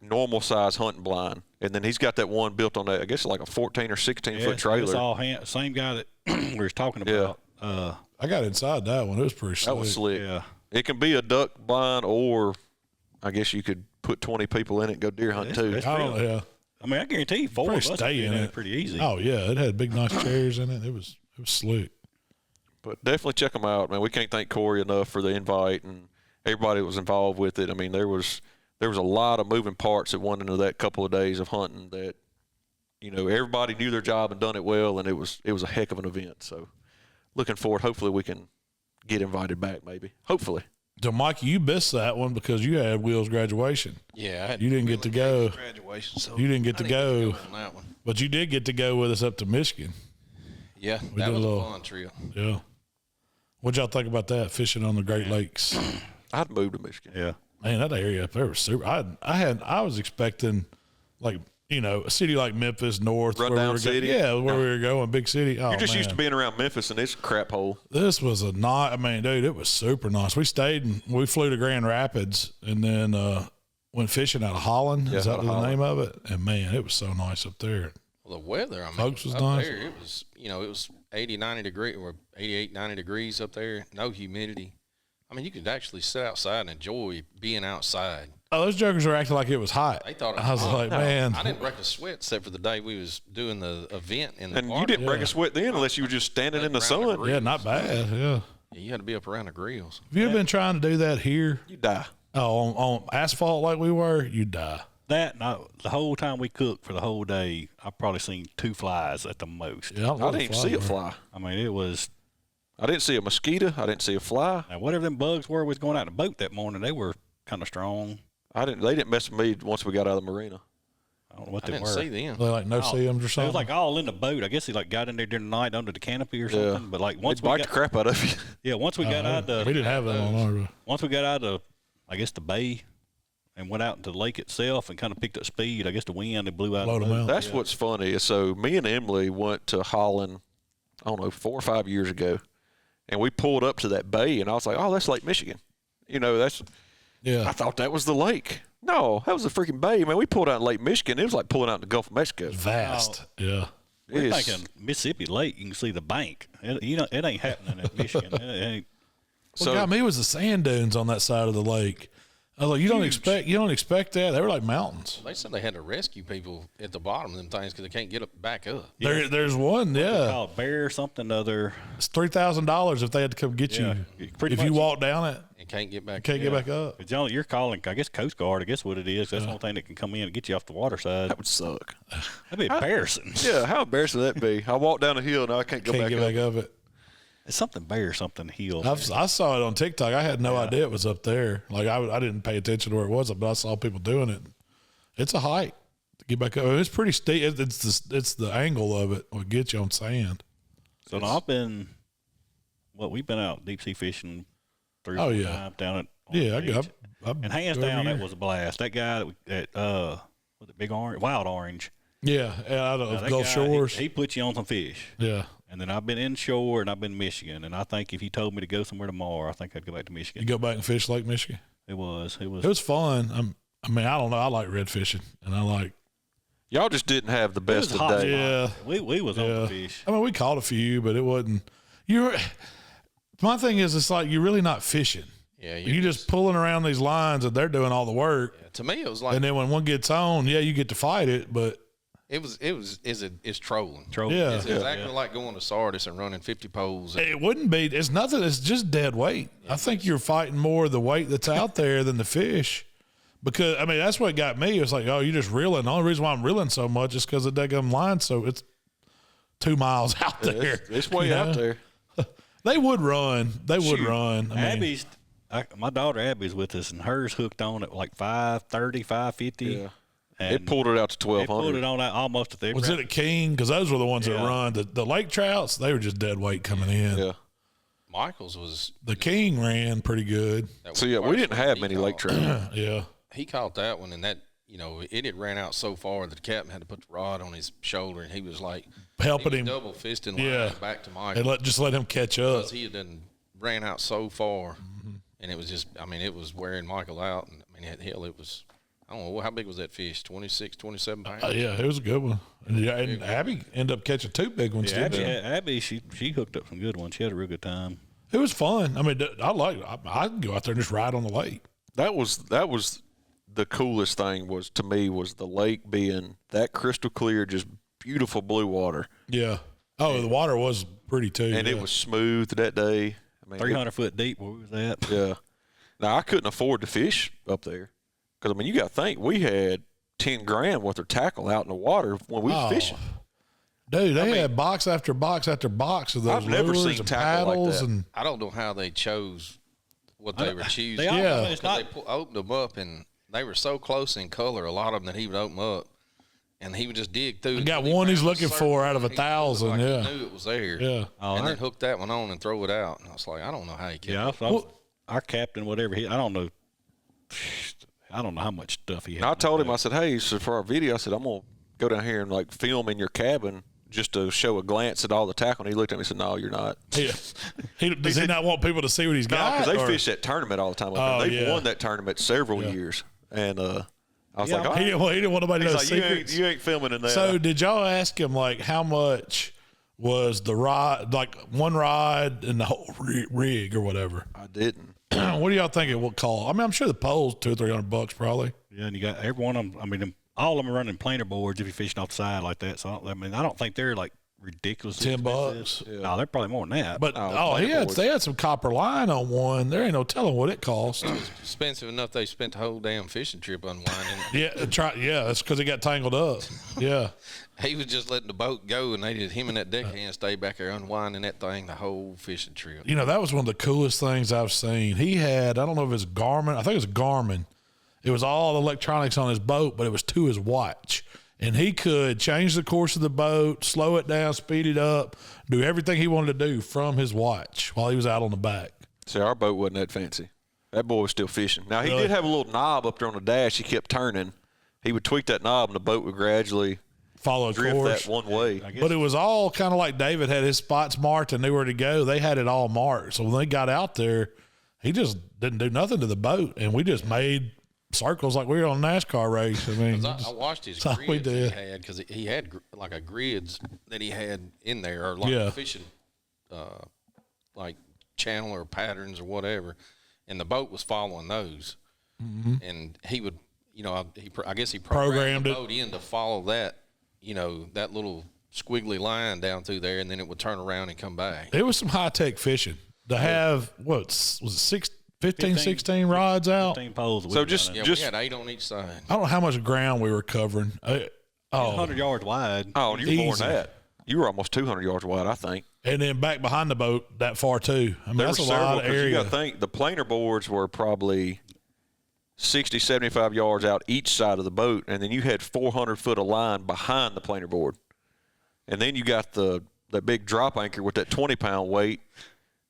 normal size hunting blind, and then he's got that one built on that. I guess like a 14 or 16 foot trailer. It's all same guy that we were talking about. I got inside that one. It was pretty slick. That was slick. Yeah. It can be a duck blind, or I guess you could put 20 people in it and go deer hunting too. I mean, I guarantee you 4 of us stay in it pretty easy. Oh yeah, it had big nice chairs in it. It was slick. But definitely check them out, man. We can't thank Corey enough for the invite and everybody that was involved with it. I mean, there was a lot of moving parts that went into that couple of days of hunting that, everybody knew their job and done it well, and it was a heck of an event. So looking forward. Hopefully we can get invited back, maybe. Hopefully. So, Mikey, you missed that one because you had Will's graduation. Yeah, you didn't get to go. Graduation, so you didn't get to go. On that one. But you did get to go with us up to Michigan. Yeah, that was a fun trip. Yeah. What'd y'all think about that, fishing on the Great Lakes? I'd move to Michigan. Yeah. Man, that area up there was super. I was expecting, like, you know, a city like Memphis, north. Rundown city? Yeah, where we were going, big city. Oh, You're just man. used to being around Memphis, and it's a crap hole. This was a night. I mean, dude, it was super nice. We stayed and we flew to Grand Rapids and then went fishing out of Holland. Yeah, Is that out of the Holland. name of it? And, man, it was so nice up there. Well, the weather, I mean, Folks was up nice. there, it was, you know, it was 80, 90 degrees or 88, 90 degrees up there. No humidity. I mean, you could actually sit outside and enjoy being outside. Oh, those jokers were acting like it was hot. They thought I was like, man. I didn't break a sweat except for the day we was doing the event in the And park. you didn't break a sweat then unless you were just standing in the Around the sun. grill. Yeah, not bad. Yeah. Yeah, you had to be up around the grills. Have you ever been trying to do that here? You die. Oh, on asphalt like we were, you'd die. That, no, the whole time we cooked for the whole day, I probably seen 2 flies at the most. Yeah, I didn't even see a fly. I mean, it was, I didn't see a mosquito. I didn't see a fly. now whatever them bugs were was going out in the boat that morning, they were kind of strong. They didn't mess with me once we got out of the marina. I don't know what I they didn't were. see them. They like no seams or It something. was like all in the boat. I guess he like got in there during the night under the canopy or something. Yeah. But like They once we bite got, the crap out of you. yeah, once we got out we the, didn't have that on our. once we got out of, I guess the bay, and went out into the lake itself and kind of picked up speed. I guess the wind it blew out. Blowed the them boat. out. That's what's funny. So me and Emily went to Holland, I don't know, 4 or 5 years ago, and we pulled up to that bay, and I was like, oh, that's Lake Michigan. You know, I Yeah. thought that was the lake. No, that was the freaking bay. Man, we pulled out in Lake Michigan. It was like pulling out in the Gulf of Mexico. Vast. Yeah. We're It's- thinking Mississippi Lake. You can see the bank. It ain't happening in Michigan. It ain't. What got me was the sand dunes on that side of the lake. I was like, you don't expect that. They were like mountains. They said they had to rescue people at the bottom of them things because they can't get back up. There's one, yeah. Oh, bear something other. It's $3,000 if they had to come get Yeah, you. pretty If much. you walk down it, And can't get back can't up. get back up. It's only, you're calling, I guess, Coast Guard. I guess what it is. That's the only thing that can come in and get you off the water side. That would suck. That'd be embarrassing. Yeah, how embarrassing would that be? I walked down the hill, and I can't go Can't back get up. back up it. It's something bear, something heel. I saw it on TikTok. I had no idea it was up there. Like I didn't pay attention to where it was, but I saw people doing it. It's a hike to get back up. It's pretty steep. It's the angle of it what gets you on sand. So now we've been out deep sea fishing 3 or 4 yeah. times down at Yeah, I beach. got. And hands down, that was a blast. That guy that was it Big Orange, Wild Orange? Yeah, out Now, of that Gulf guy, Shores. He put you on some fish. Yeah. And then I've been inshore and I've been Michigan. And I think if he told me to go somewhere tomorrow, I think I'd go back to Michigan. You go back and fish Lake Michigan. It was. It was fun. I mean, I don't know. I like red fishing, and I like. Y'all just didn't have the best of hot. day. Yeah. We was on the fish. I mean, we caught a few, but it wasn't. My thing is, it's like you're really not fishing. Yeah, You're just pulling around these lines, and they're doing all the work. To me, it was like And then when one gets on, yeah, you get to fight it, but it's trolling. yeah, It's exactly like going to Sardis and running 50 poles. it wouldn't be. It's nothing. It's just dead weight. I think you're fighting more the weight that's out there than the fish. Because, I mean, that's what got me. It's like, oh, you're just reeling. The only reason why I'm reeling so much is because of the daggum line. So it's 2 miles out there. It's way you know? out there. They would run. They would run. I mean, My daughter Abby's with us, and hers hooked on at like 530, 550. Yeah. And It pulled it out to it pulled 1,200. it on out almost at the. was it a king? Because those were the ones that Yeah. run. The lake trouts, they were just dead weight coming in. Yeah. Michael's was The king ran pretty good. that So, was yeah, the we first didn't one have he many caught. lake trout. Yeah. He caught that one, and that it had ran out so far that the captain had to put the rod on his shoulder, and he was like Helping he him. was double fisting Yeah. line back to Michael And just let him catch up. because he had done ran out so far, and it was just it was wearing Michael out, and it was. I don't know, how big was that fish? 26, 27 pounds? Yeah, it was a good one. And Abby ended up catching 2 big ones, Yeah, too. Abby, she hooked up some good ones. She had a real good time. It was fun. I mean, I'd go out there and just ride on the lake. That was the coolest thing was the lake being that crystal clear, just beautiful blue water. Yeah. Oh, the water was pretty, too. And it was smooth that day. I mean, 300 foot deep, where was that? Yeah. Now, I couldn't afford to fish up there. Because, I mean, you got to think, we had 10 grand worth of tackle out in the water when we was fishing. Dude, they had box after box after box of those I've never lures seen and tackle like paddles that. and I don't know how they chose what they were choosing. Yeah. It's not, They opened them up, and they were so close in color, a lot of them, that he would open up, and he would just dig through. got until he one he's found a looking certain for out of one. 1,000, Like yeah. He knew it was there. yeah. And then hook that one on and throw it out. And I was like, I don't know how he kept it. our captain, whatever I don't know how much stuff he had. And I told him, I said, hey, so for our video, I said, I'm going to go down here and like film in your cabin just to show a glance at all the tackle. And he looked at me and said, no, you're not. Yeah. Does he not want people to see what he's got? Because they or- fish that tournament all the time. Up there. They've yeah. won that tournament several years. And I was like, all He right. didn't want nobody to know He's like, secrets. you ain't filming in that. So did y'all ask him like how much was the rod, like one rod and the whole rig or whatever? I didn't. What do y'all think it would cost? I mean, I'm sure the pole's $200-300 probably. Yeah, and you got every one of them. I mean, all of them are running planer boards if you're fishing off the side like that. So I don't think they're like ridiculous. $10. Yeah. No, they're probably more than that. But planer boards. they had some copper line on one. There ain't no telling what it cost. Expensive enough they spent the whole damn fishing trip unwinding. Yeah, that's because it got tangled up. Yeah. He was just letting the boat go, and him and that deckhand stay back there unwinding that thing the whole fishing trip. You know, that was one of the coolest things I've seen. He had, I don't know if it's Garmin. I think it was Garmin. It was all electronics on his boat, but it was to his watch. And he could change the course of the boat, slow it down, speed it up, do everything he wanted to do from his watch while he was out on the back. See, our boat wasn't that fancy. That boy was still fishing. Now, he Really? did have a little knob up there on the dash. He kept turning. He would tweak that knob, and the boat would gradually Follow a drift course. that one way. But it was all kind of like David had his spots marked and knew where to go. They had it all marked. So when they got out there, he just didn't do nothing to the boat. And we just made circles like we were on a NASCAR race. I mean, I watched his that's all we grids he did. had, because he had like a grids that he had in there, or like fishing like channel or patterns or whatever, and the boat was following those. And he would, I guess he programmed the boat in to follow that, that little squiggly line down through there, and then it would turn around and come back. It was some high-tech fishing to have, was it 15, 16 rods out? 15 poles. So We had 8 on each side. I don't know how much ground we were covering. 100 yards wide. Oh, you were more Easy. than that. You were almost 200 yards wide, I think. And then back behind the boat that far too. I mean, There that's were a several, lot of 'cause you area. got to think the planer boards were probably 60, 75 yards out each side of the boat, and then you had 400 foot of line behind the planer board. And then you got that big drop anchor with that 20-pound weight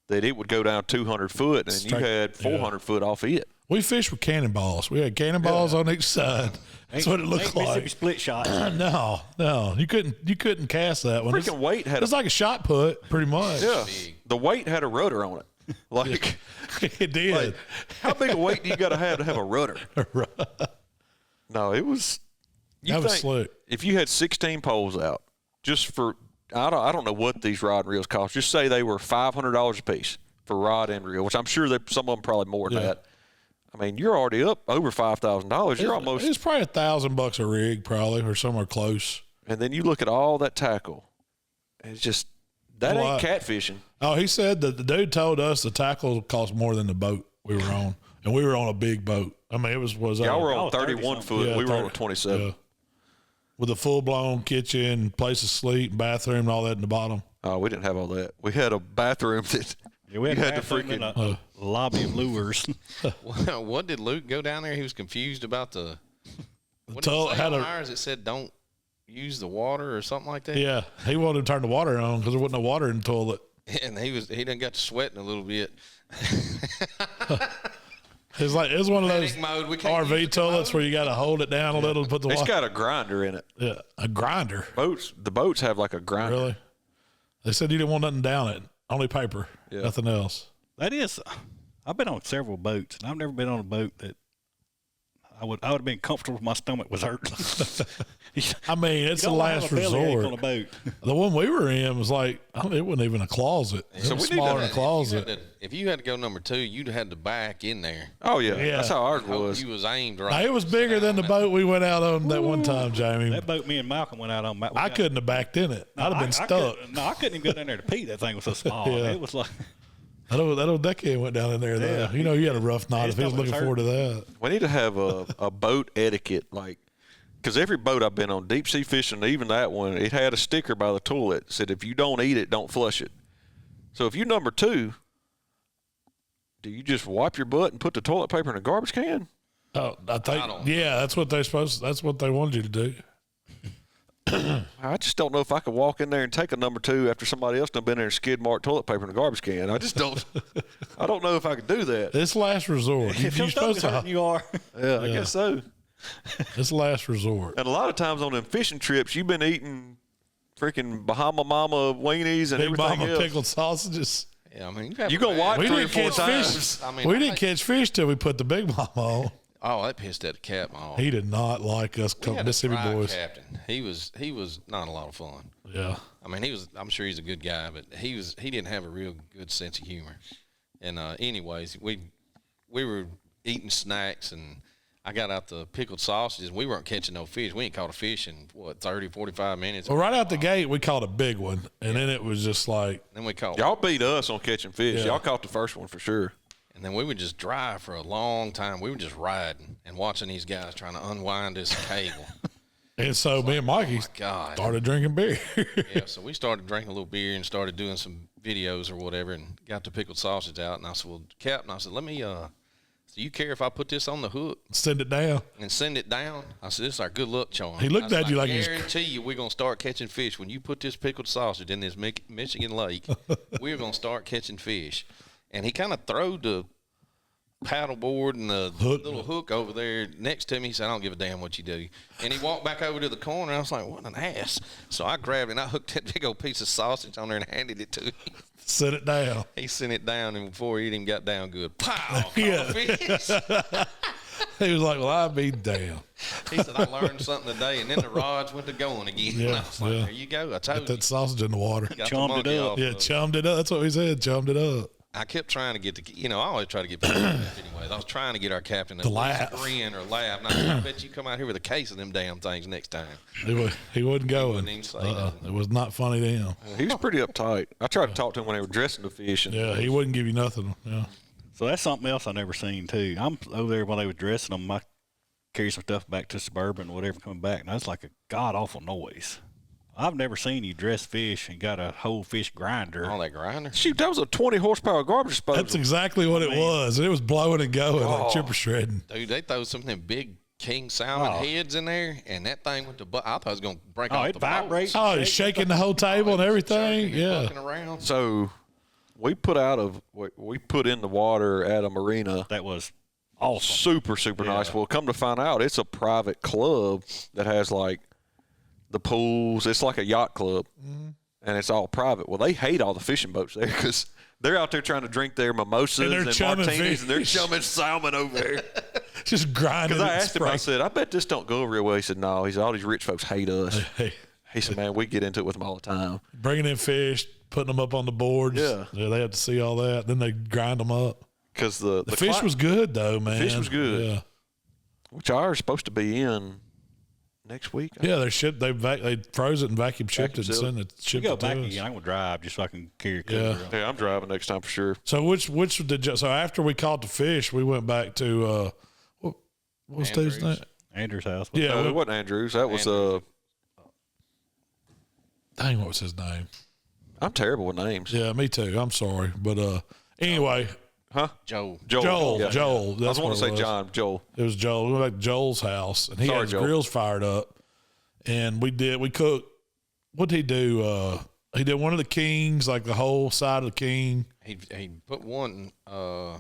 that it would go down 200 foot, and Straight- you had 400 foot off it. We fished with cannonballs. We had cannonballs on each side. That's what it looked Mississippi like. split shot. No, you couldn't cast that one. Freaking weight had It's like a shot put, pretty much. Yeah, the weight had a rudder on it. Like, It did. like, how big a weight do you got to have a rudder? No, it was. That was slick. If you had 16 poles out, just for I don't know what these rod and reels cost. Just say they were $500 a piece for rod and reel, which I'm sure that some of them probably more than that. I mean, you're already up over $5,000. You're almost. It's probably $1,000 a rig, probably, or somewhere close. And then you look at all that tackle. And it's just that ain't catfishing. Oh, he said that the dude told us the tackle cost more than the boat we were on, and we were on a big boat. I mean, it was Y'all were on was 31 foot. Yeah, we were on 30, 27. yeah. With a full blown kitchen, place to sleep, bathroom, and all that in the bottom. Oh, we didn't have all that. We had a bathroom that Yeah, we you had a to bathroom freaking. and a lobby of lures. Well, what did Luke go down there? He was confused about the. What did toilet it say had on a- ours? It said don't use the water or something like that. Yeah, he wanted to turn the water on because there wasn't no water in the toilet. And he done got to sweating a little bit. It's one of those Panic mode. We can't use RV the toilets where you got to hold it down a little to put the It's water. got a grinder in it. Yeah, a grinder. The boats have like a grinder. Really? They said you didn't want nothing down it, only paper, nothing else. That is, I've been on several boats, and I've never been on a boat that I would have been comfortable if my stomach was hurt. I mean, it's the Don't last have a bellyache resort. on a boat. The one we were in was like, it wasn't even a closet. It was smaller than a closet. If you had to go number 2, you'd had to back in there. Oh yeah, Yeah. that's how ours Hope was. you was aimed right. Now, it was bigger than the boat we went out on that one time, Jamie. That boat me and Malcolm went out on. I couldn't have backed in it. I'd have been stuck. I couldn't even go down there to pee. That thing was so small. Yeah. It was like, That old deckhand went down in there, though. Yeah. You know, you had a rough night if he was stomach looking was forward to that. We need to have a boat etiquette like because every boat I've been on, deep sea fishing, even that one, it had a sticker by the toilet that said, if you don't eat it, don't flush it. So if you're number 2, do you just wipe your butt and put the toilet paper in a garbage can? Oh, I think, that's what that's what they wanted you to do. I just don't know if I could walk in there and take a number 2 after somebody else done been there and skid marked toilet paper in a garbage can. I just don't. I don't know if I could do that. It's last resort. You're supposed to. You are. Yeah, I guess so. It's last resort. And a lot of times on them fishing trips, you've been eating freaking Bahama Mama weenies and Big everything Mama else. pickled sausages. Yeah, I mean, You gonna wipe We 3 or didn't 4 catch times. fish. I mean, We didn't catch fish till we put the Big Mama on. Oh, that pissed that cat off. He did not like us We had a Mississippi dry boys. captain. He was not a lot of fun. Yeah. I mean, I'm sure he's a good guy, but he didn't have a real good sense of humor. And anyways, we were eating snacks, and I got out the pickled sausages. We weren't catching no fish. We ain't caught a fish in 30, 45 minutes. Well, right out the gate, we caught a big one, and then it was just like, Then we caught. Y'all beat us on catching fish. Yeah. Y'all caught the first one for sure. And then we would just drive for a long time. We were just riding and watching these guys trying to unwind this cable. and so me and Mikey God. started drinking beer. Yeah, so we started drinking a little beer and started doing some videos or whatever, and got the pickled sausage out. And I said, well, Captain, I said, let me, do you care if I put this on the hook Send it down. and send it down? I said, this is our good luck charm. He looked I said, at you like I he's guarantee you we're going to start catching fish. When you put this pickled sausage in this Michigan lake, we're going to start catching fish. And he kind of throwed the paddle board and the little hook over there next to me. He said, I don't give a damn what you do. And he walked back over to the corner, and I was like, what an ass. So I grabbed it, and I hooked that big old piece of sausage on there and handed it to him. Set it down. He sent it down, and before he even got down good, pow, caught Yeah. a fish. He was like, well, I'll be damn. He said, I learned something today, and then the rods went to going again. Yeah, And I was like, yeah. there you go. I told Put you. that sausage in the water. Got the Chummed it monkey up. off Yeah, of it. chummed it up. That's what we said. Chummed it up. I kept trying to get I always try to get people to laugh anyway. I was trying to get our captain to laugh. grin or laugh. And I said, I bet you come out here with a case of them damn things next time. He wasn't going. wouldn't even say nothing. It was not funny to him. He was pretty uptight. I tried to talk to him when they were dressing the fish. And Yeah, he wouldn't give you nothing. Yeah. So that's something else I never seen too. I'm over there while they were dressing them. I carry some stuff back to Suburban, whatever, coming back, and that's like a god awful noise. I've never seen you dress fish and got a whole fish grinder. All that grinder. Shoot, that was a 20 horsepower garbage disposal. That's exactly what it was. It was blowing and going like chipper shredding. Dude, they throw some of them big king salmon heads in there, and that thing went to I thought it was going to break off it the vibrates. bolts. Oh, he's shaking the whole table and everything. Jerking and Yeah. bucking around. So we put in the water at a marina. That was awesome. Super nice. Well, come to find out, it's a private club that has like the pools. It's like a yacht club, and it's all private. Well, they hate all the fishing boats there because they're out there trying to drink their mimosas And they're and chumming martinis, fish. and they're chumming salmon over there. Just grinding. Because I and asked him, I spraying. said, I bet this don't go real well. He said, no. He said, all these rich folks hate us. Hey, He said, man, we get into it with them all the time. bringing in fish, putting them up on the boards. Yeah. They have to see all that. Then they grind them up. Because the Fish was good though, man. fish was good. Yeah. which ours supposed to be in next week. Yeah, they froze it and vacuum shipped it and Vacuum sent it. We Shipped go it to back us. again. I'm gonna drive just so I can carry a Yeah. cooler. Yeah, I'm driving next time for sure. So which so after we caught the fish, we went back to what was Steve's name? Andrew's house. Yeah, No, it wasn't Andrews. That was dang, what was his name? I'm terrible with names. Yeah, me too. I'm sorry, but anyway, Huh? Joel. Joel. Yeah. Joel. I That's was wanting to what say it was. John. Joel. It was Joel. We went back to Joel's house, and he Sorry, had his Joel. grills fired up, and we cooked. What did he do? He did one of the kings, like the whole side of the king. He put one. I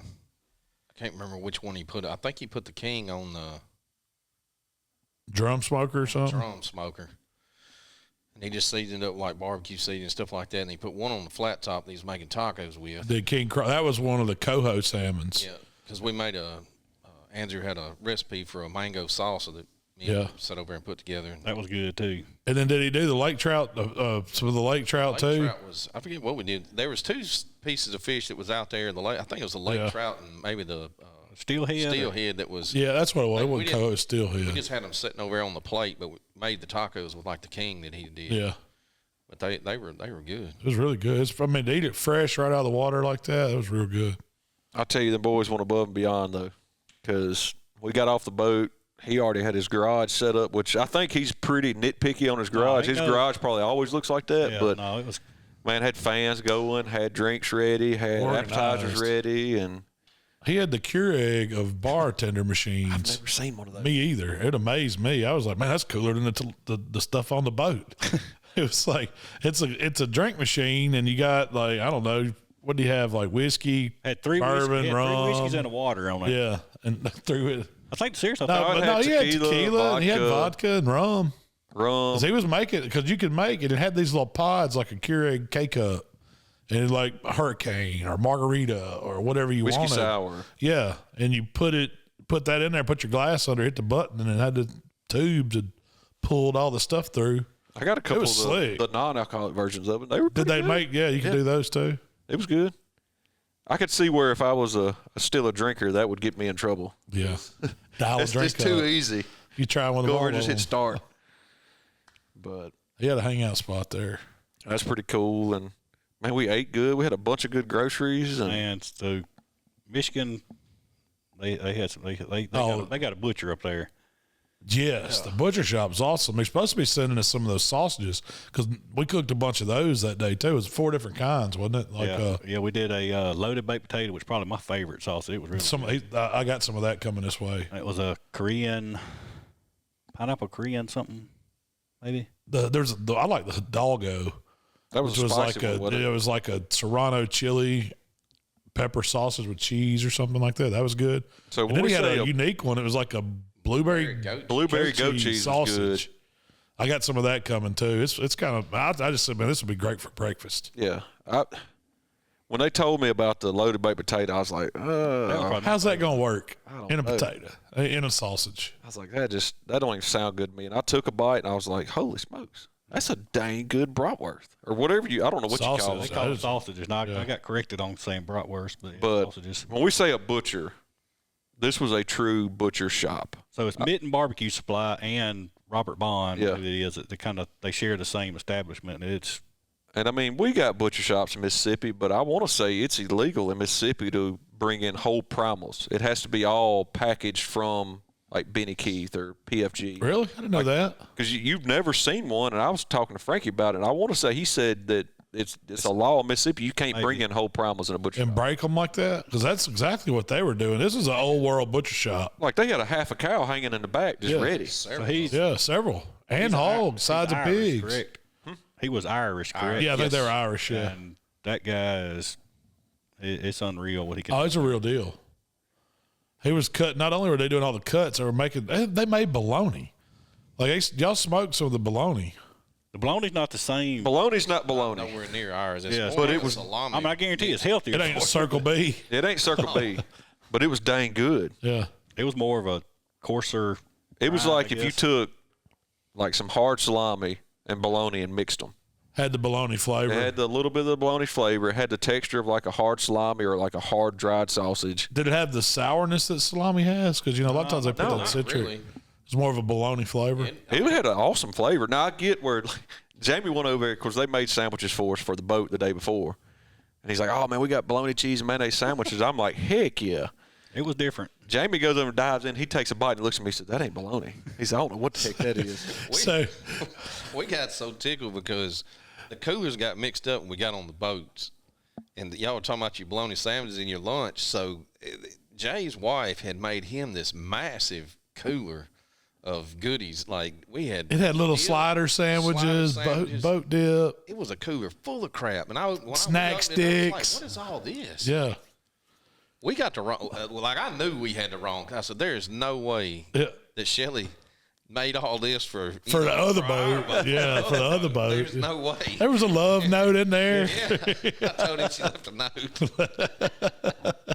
can't remember which one he put. I think he put the king on the Drum smoker or something. drum smoker, and he just seasoned up like barbecue seasoning and stuff like that. And he put one on the flat top that he was making tacos with. Did King Cro- that was one of the coho salmons. Yeah, because we made Andrew had a recipe for a mango salsa that me Yeah. and him sat over and put together. And That was good too. And then did he do the lake trout? Some of the lake trout lake too. trout was, I forget what we did. There was two pieces of fish that was out there in the lake. I think it was the lake Yeah. trout and maybe the Steelhead. steelhead that was. Yeah, that's what it was. It Like, we wasn't didn't- coho, We steelhead. just had them sitting over there on the plate, but we made the tacos with like the king that he did. Yeah, But they were good. it was really good. I mean, to eat it fresh right out of the water like that, it was real good. I tell you, the boys went above and beyond though, because we got off the boat he already had his garage set up, which I think he's pretty nitpicky on his garage. His garage probably always looks like that, Yeah, but no, it was. man, had fans going, had drinks ready, had appetizers ready, and he had the Keurig of bartender machines. I've never seen one of those. Me either. It amazed me. I was like, man, that's cooler than the stuff on the boat. It was like it's a drink machine, and you got like, I don't know, what do you have, like whiskey, Had three bourbon, rum, 3 whiskeys and a water on it. yeah, and threw it. I think seriously. He had tequila and he had vodka and rum. 'Cause he was making, because you could make it. It had these little pods like a Keurig K-Cup, and it like a hurricane or margarita or whatever you wanted. Whiskey sour. Yeah, and you put that in there, put your glass under, hit the button, and it had the tubes and pulled all the stuff through. I got a couple of slick. the non-alcoholic versions of it. They were Did they good. make? Yeah, you could do those too. It was good. I could see where if I was still a drinker, that would get me in trouble. Yeah, dial a It's drink just too up. easy. You try one of Go the over and just hit ones. start. But He had a hangout spot there. that's pretty cool. And man, we ate good. We had a bunch of good groceries. And And so Michigan, they had some. They got a butcher up there. Yes, the butcher shop is awesome. They're supposed to be sending us some of those sausages because we cooked a bunch of those that day too. It was 4 different kinds, wasn't it? Like, we did a loaded baked potato, which is probably my favorite sauce. It was really good. I got some of that coming this way. It was a pineapple Korean something, maybe. I like the doggo. that was Which a spicy one, wasn't it was like a Serrano chili pepper sausage with cheese or something like that. That was good. So and when then we he had say a a unique one. It was like a blueberry Blueberry goat cheese sausage. was good. I got some of that coming too. It's kind of. I just said, man, this would be great for breakfast. Yeah. When they told me about the loaded baked potato, I was like, How's that going to work in a know. potato, in a sausage? I was like, that don't even sound good to me. And I took a bite and I was like, holy smokes, that's a dang good bratwurst or whatever I don't know what you call Sausage. it. They call it sausages. Now, I got corrected on saying bratwurst, but, But sausages. when we say a butcher, this was a true butcher shop. So it's Mitten Barbecue Supply and Robert Bond. Yeah. Who it is. They share the same establishment. And I mean, we got butcher shops in Mississippi, but I want to say it's illegal in Mississippi to bring in whole primals. It has to be all packaged from like Benny Keith or PFG. Really? I didn't know that. Because you've never seen one, and I was talking to Frankie about it. And I want to say he said that it's a law in Mississippi. You can't bring in whole primals in a butcher And shop. break them like that? Because that's exactly what they were doing. This is an old world butcher shop. Like they had a half a cow hanging in the back just ready. So he's Yeah, several. And hogs, sides of Irish, pigs. correct? He was Irish, correct? Yeah, I think they were Irish, yeah. And that guy it's unreal what he can Oh, do. it's a real deal. He was cut. Not only were they doing all the cuts, they made bologna. Like y'all smoked some of the bologna. The bologna's not the same. Bologna's not bologna. Nowhere near ours. It's Yes, more but like it was- salami. I guarantee it's healthier. It ain't a Circle B. It ain't Circle B, but it was dang good. Yeah. It was more of a coarser. It was Right, like I if you guess. took like some hard salami and bologna and mixed them. Had the bologna flavor. It had a little bit of the bologna flavor. It had the texture of like a hard salami or like a hard dried sausage. Did it have the sourness that salami has? Because, a lot of times they put that not citric. really. It's more of a bologna flavor. It had an awesome flavor. Now I get where Jamie went over there because they made sandwiches for us for the boat the day before, and he's like, "Oh man, we got bologna cheese and mayonnaise sandwiches." I'm like, "Heck yeah!" It was different. Jamie goes over and dives in. He takes a bite and looks at me and says, "That ain't bologna." He said, "I don't know what the heck that is." So, We got so tickled because the coolers got mixed up when we got on the boats. And y'all were talking about your bologna sandwiches in your lunch. So Jay's wife had made him this massive cooler of goodies. Like we had. it had little dip, slider sandwiches, boat dip. It was a cooler full of crap. And Snack sticks. What is all this? Yeah. We got the wrong. Like I knew we had the wrong. I said, "There is no way Yeah. that Shelley made all this for For the other our boat. boat. Yeah, for the other boat. There's no way." There was a love note in there. Yeah, I told him she left a note.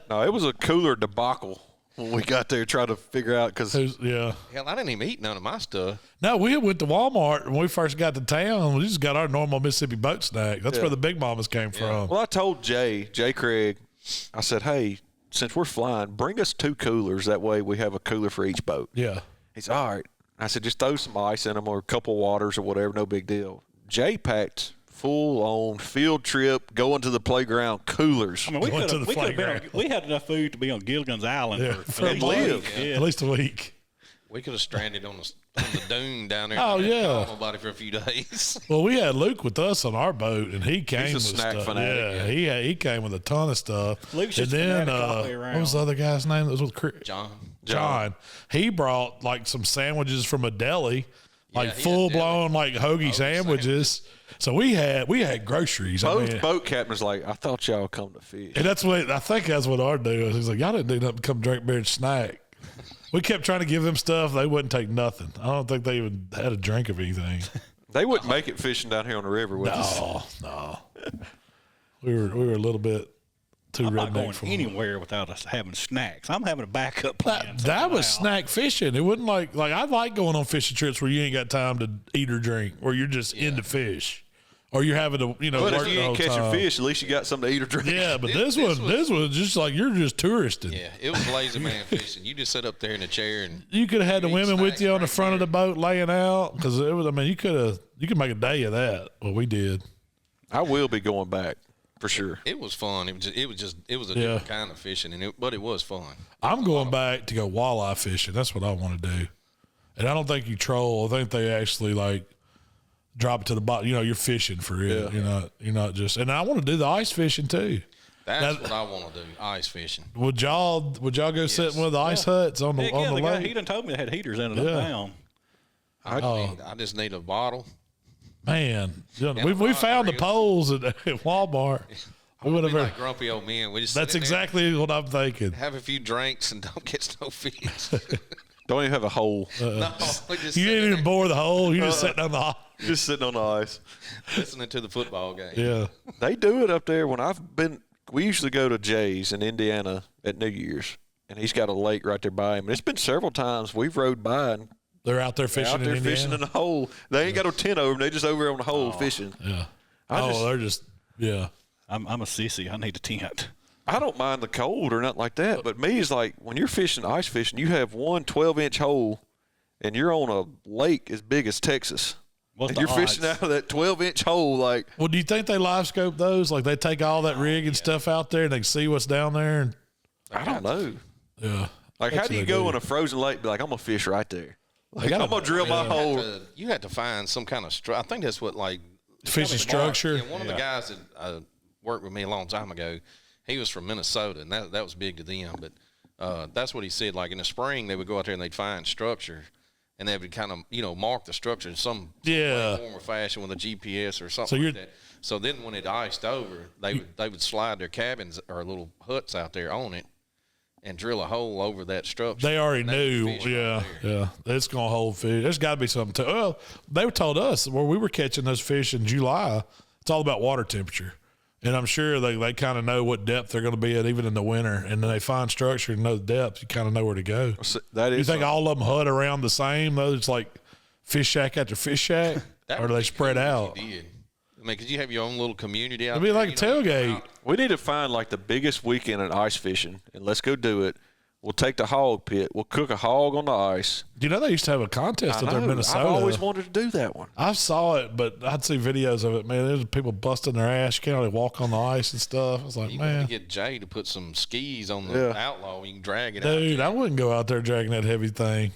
No, it was a cooler debacle when we got there trying to figure out because Yeah. Hell, I didn't even eat none of my stuff. No, we went to Walmart when we first got to town. We just got our normal Mississippi boat snack. That's where the Big Mamas came from. well, I told Jay Craig, I said, "Hey, since we're flying, bring us 2 coolers. That way we have a cooler for each boat." Yeah. He said, "All right." I said, "Just throw some ice in them or a couple waters or whatever. No big deal." Jay packed full-on field trip, going to the playground coolers. I mean, we Going to the could have been. playground. We had enough food to be on Gilligan's Island Yeah, for for at a least a week. week. Yeah. At least a week. We could have stranded on the dune down there. Oh, yeah. Call nobody for a few days. Well, we had Luke with us on our boat, and he came with snack stuff. fanatic. Yeah, he came with a ton of stuff. Luke's and just then fanatic all the way around. what was the other guy's name that was with Chris? John. He brought like some sandwiches from a deli, like he had full blown like hoagie sandwiches. So we had groceries. Both boat captains like, I thought y'all come to fish. And I think that's what our deal is. He's like, y'all didn't do nothing, come drink beer and snack. We kept trying to give them stuff. They wouldn't take nothing. I don't think they even had a drink of anything. They wouldn't make it fishing down here on the river with us. No. We were a little bit too I'm not redneck going for them. anywhere without us having snacks. I'm having a backup plan. That was snack fishing. It wasn't like I like going on fishing trips where you ain't got time to eat or drink, or you're just into fish, or you're having to But work if you the whole ain't catching time. fish, at least you got something to eat or drink. Yeah, but this was just like you're just touristing. Yeah, it was lazy man fishing. You just sit up there in a chair and You could have had the eat women with snacks you on the right front of there. the boat laying out because it was. I mean, you could make a day of that. Well, we did. I will be going back for sure. it was fun. It was a different kind of fishing, but it was fun. I'm going back to go walleye fishing. That's what I want to do. And I don't think you troll. I think they actually like drop it to the bottom. You're fishing for real. Yeah. You're not just. And I want to do the ice fishing too. That's what I want to do. Ice fishing. Would y'all go sit in one of the ice huts on the the guy, lake? he done told me they had heaters in it up down. I just need a bottle. Man, Yeah, we found the real. poles at Walmart. We would Be have. like grumpy old men. We just sit That's in there, exactly what I'm thinking. have a few drinks and don't catch no fish. Don't even have a hole. No, we just You sit didn't in even bore the hole. You're just sitting on the. Just sitting on the ice. there listening to the football game. Yeah. They do it up there. We usually go to Jay's in Indiana at New Year's, and he's got a lake right there by him. And it's been several times we've rode by and They're out there fishing. out there in fishing in the hole. They ain't got no tent over them. They just over there on the hole fishing. Yeah. I I'm a sissy. I need a tent. I don't mind the cold or nothing like that, but me is like when you're fishing ice fishing, you have one 12-inch hole, and you're on a lake as big as Texas. What's And the you're odds? fishing out of that 12-inch hole, like Well, do you think they live scope those? Like they take all that rig and stuff out there and they can see what's down there? And, I don't know. yeah. Like how do you go in a frozen lake? And be like, I'm gonna fish right there. Like, I'm gonna drill my hole. You had to find some kind of I think that's what like Fishing structure? Yeah, one of the guys that worked with me a long time ago, he was from Minnesota, and that was big to them. But that's what he said. Like in the spring, they would go out there and they'd find structure, and they would kind of mark the structure in some way, form or fashion with a GPS or something like that. So then when it iced over, they would slide their cabins or little huts out there on it and drill a hole over that structure. They already knew. fish right Yeah. there. Yeah. It's going to hold fish. There's got to be something to Well, they told us where we were catching those fish in July, it's all about water temperature. And I'm sure they kind of know what depth they're going to be at even in the winter. And then they find structure and know the depth. You kind of know where to go. That is. You think all of them hut around the same, though? It's like fish shack after fish shack? Or do they spread out? You did. I mean, because you have your own little community out It'd be there. like a tailgate. We need to find like the biggest weekend in ice fishing, and let's go do it. We'll take the hog pit. We'll cook a hog on the ice. Do you know they used to have a contest up there in Minnesota? I've always wanted to do that one. I saw it, but I'd see videos of it. Man, there's people busting their ass. You can't really walk on the ice and stuff. I was like, You man, want to get Jay to put some skis on the Outlaw. You can drag it out. dude, I wouldn't go out there dragging that heavy thing.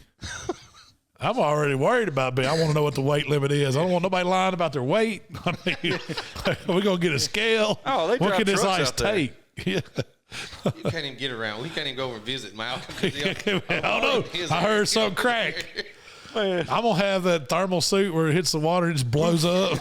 I'm already worried about me. I want to know what the weight limit is. I don't want nobody lying about their weight. I mean, we're going to get a scale. Oh, they what drive can this trucks ice out there. take? Yeah. You can't even get around. We can't even go over and visit Malcolm. I don't know. I heard something crack. Man, I'm going to have that thermal suit where it hits the water and just blows up.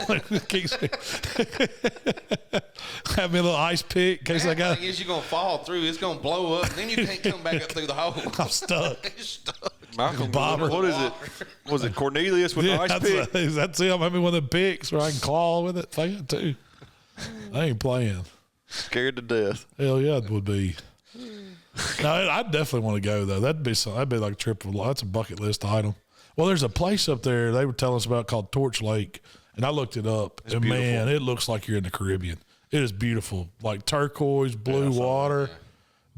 Have me a little ice pick in case I got. Thing is, you're gonna fall through. It's gonna blow up, and then you can't come back up through the hole. I'm stuck. You're stuck. Malcolm, Bobber. what is it? Was it Cornelius with the ice pick? That's it. I'm having one of the picks where I can claw with it. I got two. I ain't playing. Scared to death. Hell yeah, it would be. No, I definitely want to go though. That'd be like a trip. That's a bucket list item. Well, there's a place up there they were telling us about called Torch Lake, and I looked it up. And beautiful. man, it looks like you're in the Caribbean. It is beautiful, like turquoise blue water,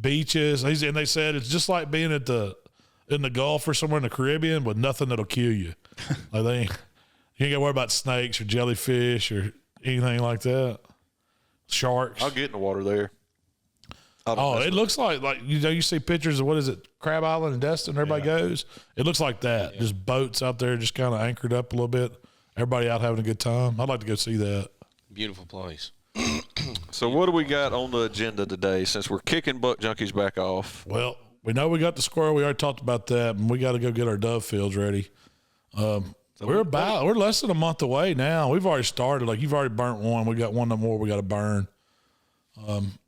beaches, and they said it's just like being in the Gulf or somewhere in the Caribbean with nothing that'll kill you. Like you ain't got to worry about snakes or jellyfish or anything like that. Sharks. I'll get in the water there. Oh, it looks like you see pictures of what is it, Crab Island and Destin. Everybody goes. It looks like that. Yeah. Just boats out there, just kind of anchored up a little bit. Everybody out having a good time. I'd like to go see that. Beautiful place. So what do we got on the agenda today? Since we're kicking Buck Junkies back off. Well, we know we got the squirrel. We already talked about that, and we got to go get our dove fields ready. We're less than a month away now. We've already started. Like, you've already burnt one. We got one more we got to burn.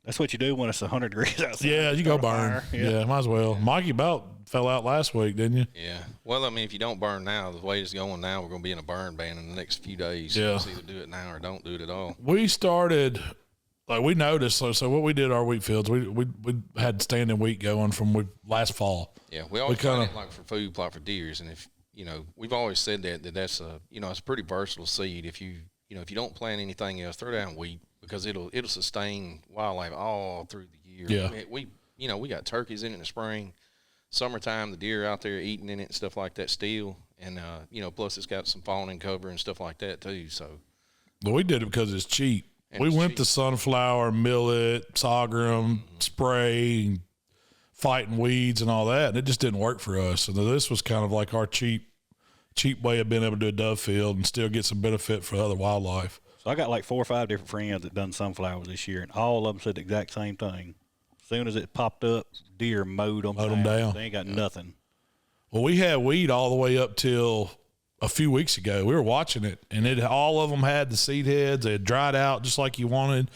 That's what you do when it's 100 degrees outside. Yeah, you go burn. Yeah, might as well. Yeah. Mikey about fell out last week, didn't you? Yeah. Well, I mean, if you don't burn now, the way it's going now, we're going to be in a burn ban in the next few days. Yeah. So either do it now or don't do it at all. We started, like, we noticed. So what we did our wheat fields, we had standing wheat going from last fall. Yeah, we always plant it like for food plot for deers, and if we've always said that's it's a pretty versatile seed. If you don't plant anything else, throw down wheat because it'll sustain wildlife all through the year. Yeah. I mean, we got turkeys in it in the spring, summertime, the deer out there eating in it and stuff like that still, and plus it's got some fawning cover and stuff like that too. So, but we did it because it's cheap. And we went to sunflower, millet, sorghum, spray, fighting weeds and all that, and it just didn't work for us. So this was kind of like our cheap way of being able to do a dove field and still get some benefit for other wildlife. So I got like 4 or 5 different friends that done sunflowers this year, and all of them said the exact same thing. As soon as it popped up, deer mowed them down. They ain't got nothing. Well, we had weed all the way up till a few weeks ago. We were watching it, and all of them had the seed heads. They had dried out just like you wanted.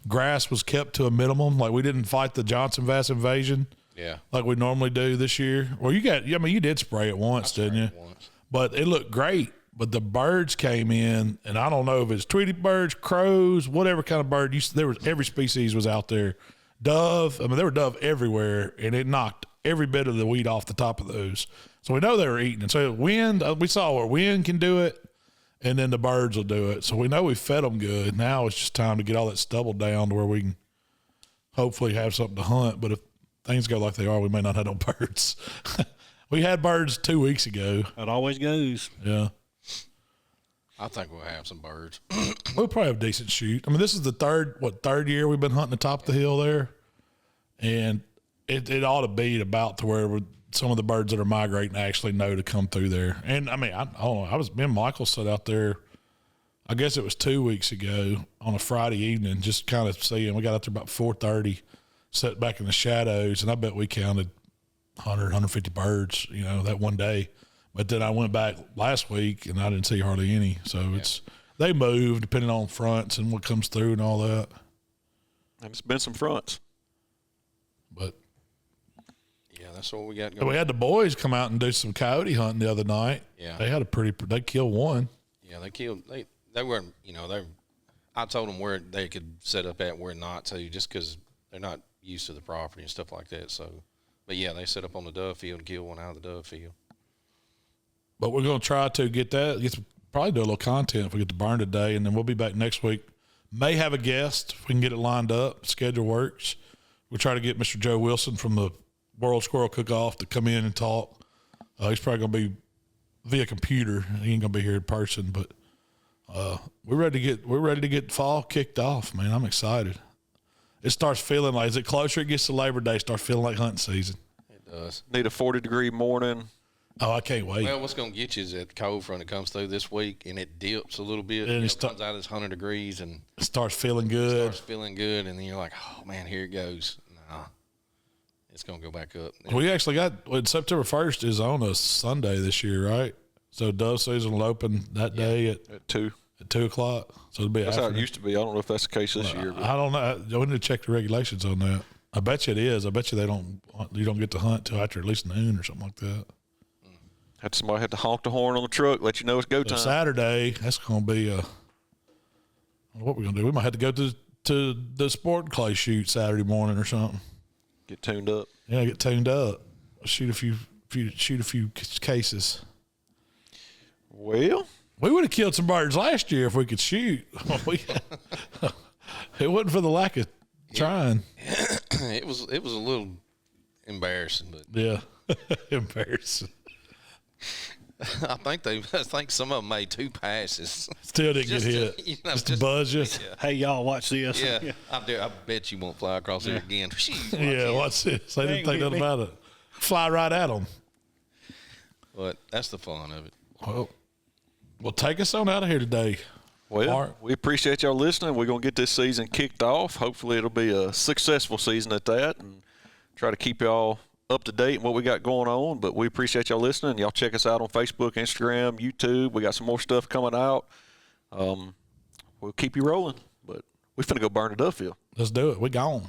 Grass was kept to a minimum. Like, we didn't fight the Johnson Vass invasion. Yeah. Like we normally do this year. Well, you did spray it once, didn't you? Once. But it looked great. But the birds came in, and I don't know if it's Tweety birds, crows, whatever kind of bird. Every species was out there. Dove, there were dove everywhere, and it knocked every bit of the weed off the top of those. So we know they were eating it. So wind, we saw where wind can do it, and then the birds will do it. So we know we fed them good. Now it's just time to get all that stubble down to where we can hopefully have something to hunt. But if things go like they are, we may not have no birds. We had birds 2 weeks ago. It always goes. Yeah. I think we'll have some birds. We'll probably have a decent shoot. This is the third year we've been hunting the top of the hill there. And it ought to be about to where some of the birds that are migrating actually know to come through there. And I don't know. Me and Michael sat out there, I guess it was 2 weeks ago on a Friday evening, just kind of seeing. We got out there about 4:30, sat back in the shadows, and I bet we counted 100, 150 birds, that one day. But then I went back last week and I didn't see hardly any. So they move depending on fronts and what comes through and all that. And it's been some fronts. But yeah, that's what we got going. We had the boys come out and do some coyote hunting the other night. Yeah. They killed one. Yeah, they weren't, I told them where they could set up at, where not to, just because they're not used to the property and stuff like that. So, but yeah, they set up on the dove field and killed one out of the dove field. But we're going to try to probably do a little content if we get to burn today, and then we'll be back next week. May have a guest if we can get it lined up. Schedule works. We'll try to get Mr. Joe Wilson from the World Squirrel Cook-Off to come in and talk. He's probably going to be via computer. He ain't going to be here in person, but we're ready to get fall kicked off, man. I'm excited. It starts feeling like, as it closer it gets to Labor Day, it starts feeling like hunting season. It does. Need a 40-degree morning. Oh, I can't wait. Well, what's going to get you is that cold front that comes through this week, and it dips a little bit. And it comes out as 100 degrees, and it starts feeling good. And then you're like, oh, man, here it goes. Nah, it's going to go back up. We actually September 1st is on a Sunday this year, right? So dove season will open that day at 2. At 2 o'clock. So it'll be that's how it used to be. I don't know if that's the case this year. I don't know. We need to check the regulations on that. I bet you it is. I bet you you don't get to hunt till after at least noon or something like that. Somebody had to honk the horn on the truck, let you know it's go time. Saturday, that's going to be what we're going to do. We might have to go to the sport clay shoot Saturday morning or something. Get tuned up. Yeah, get tuned up. Shoot a few cases. Well, we would have killed some birds last year if we could shoot. It wasn't for the lack of trying. It was a little embarrassing, but yeah, embarrassing. I think some of them made 2 passes. Still didn't get hit. Just to buzz you. Yeah. Hey, y'all, watch this. Yeah, I bet you won't fly across there again. Watch this. They didn't think nothing about it. Fly right at them. But that's the fun of it. Well, take us on out of here today. Well, Mark. we appreciate y'all listening. We're going to get this season kicked off. Hopefully it'll be a successful season at that, and try to keep y'all up to date on what we got going on. But we appreciate y'all listening. Y'all check us out on Facebook, Instagram, YouTube. We got some more stuff coming out. We'll keep you rolling, but we finna go burn the Duffield. Let's do it. We gone.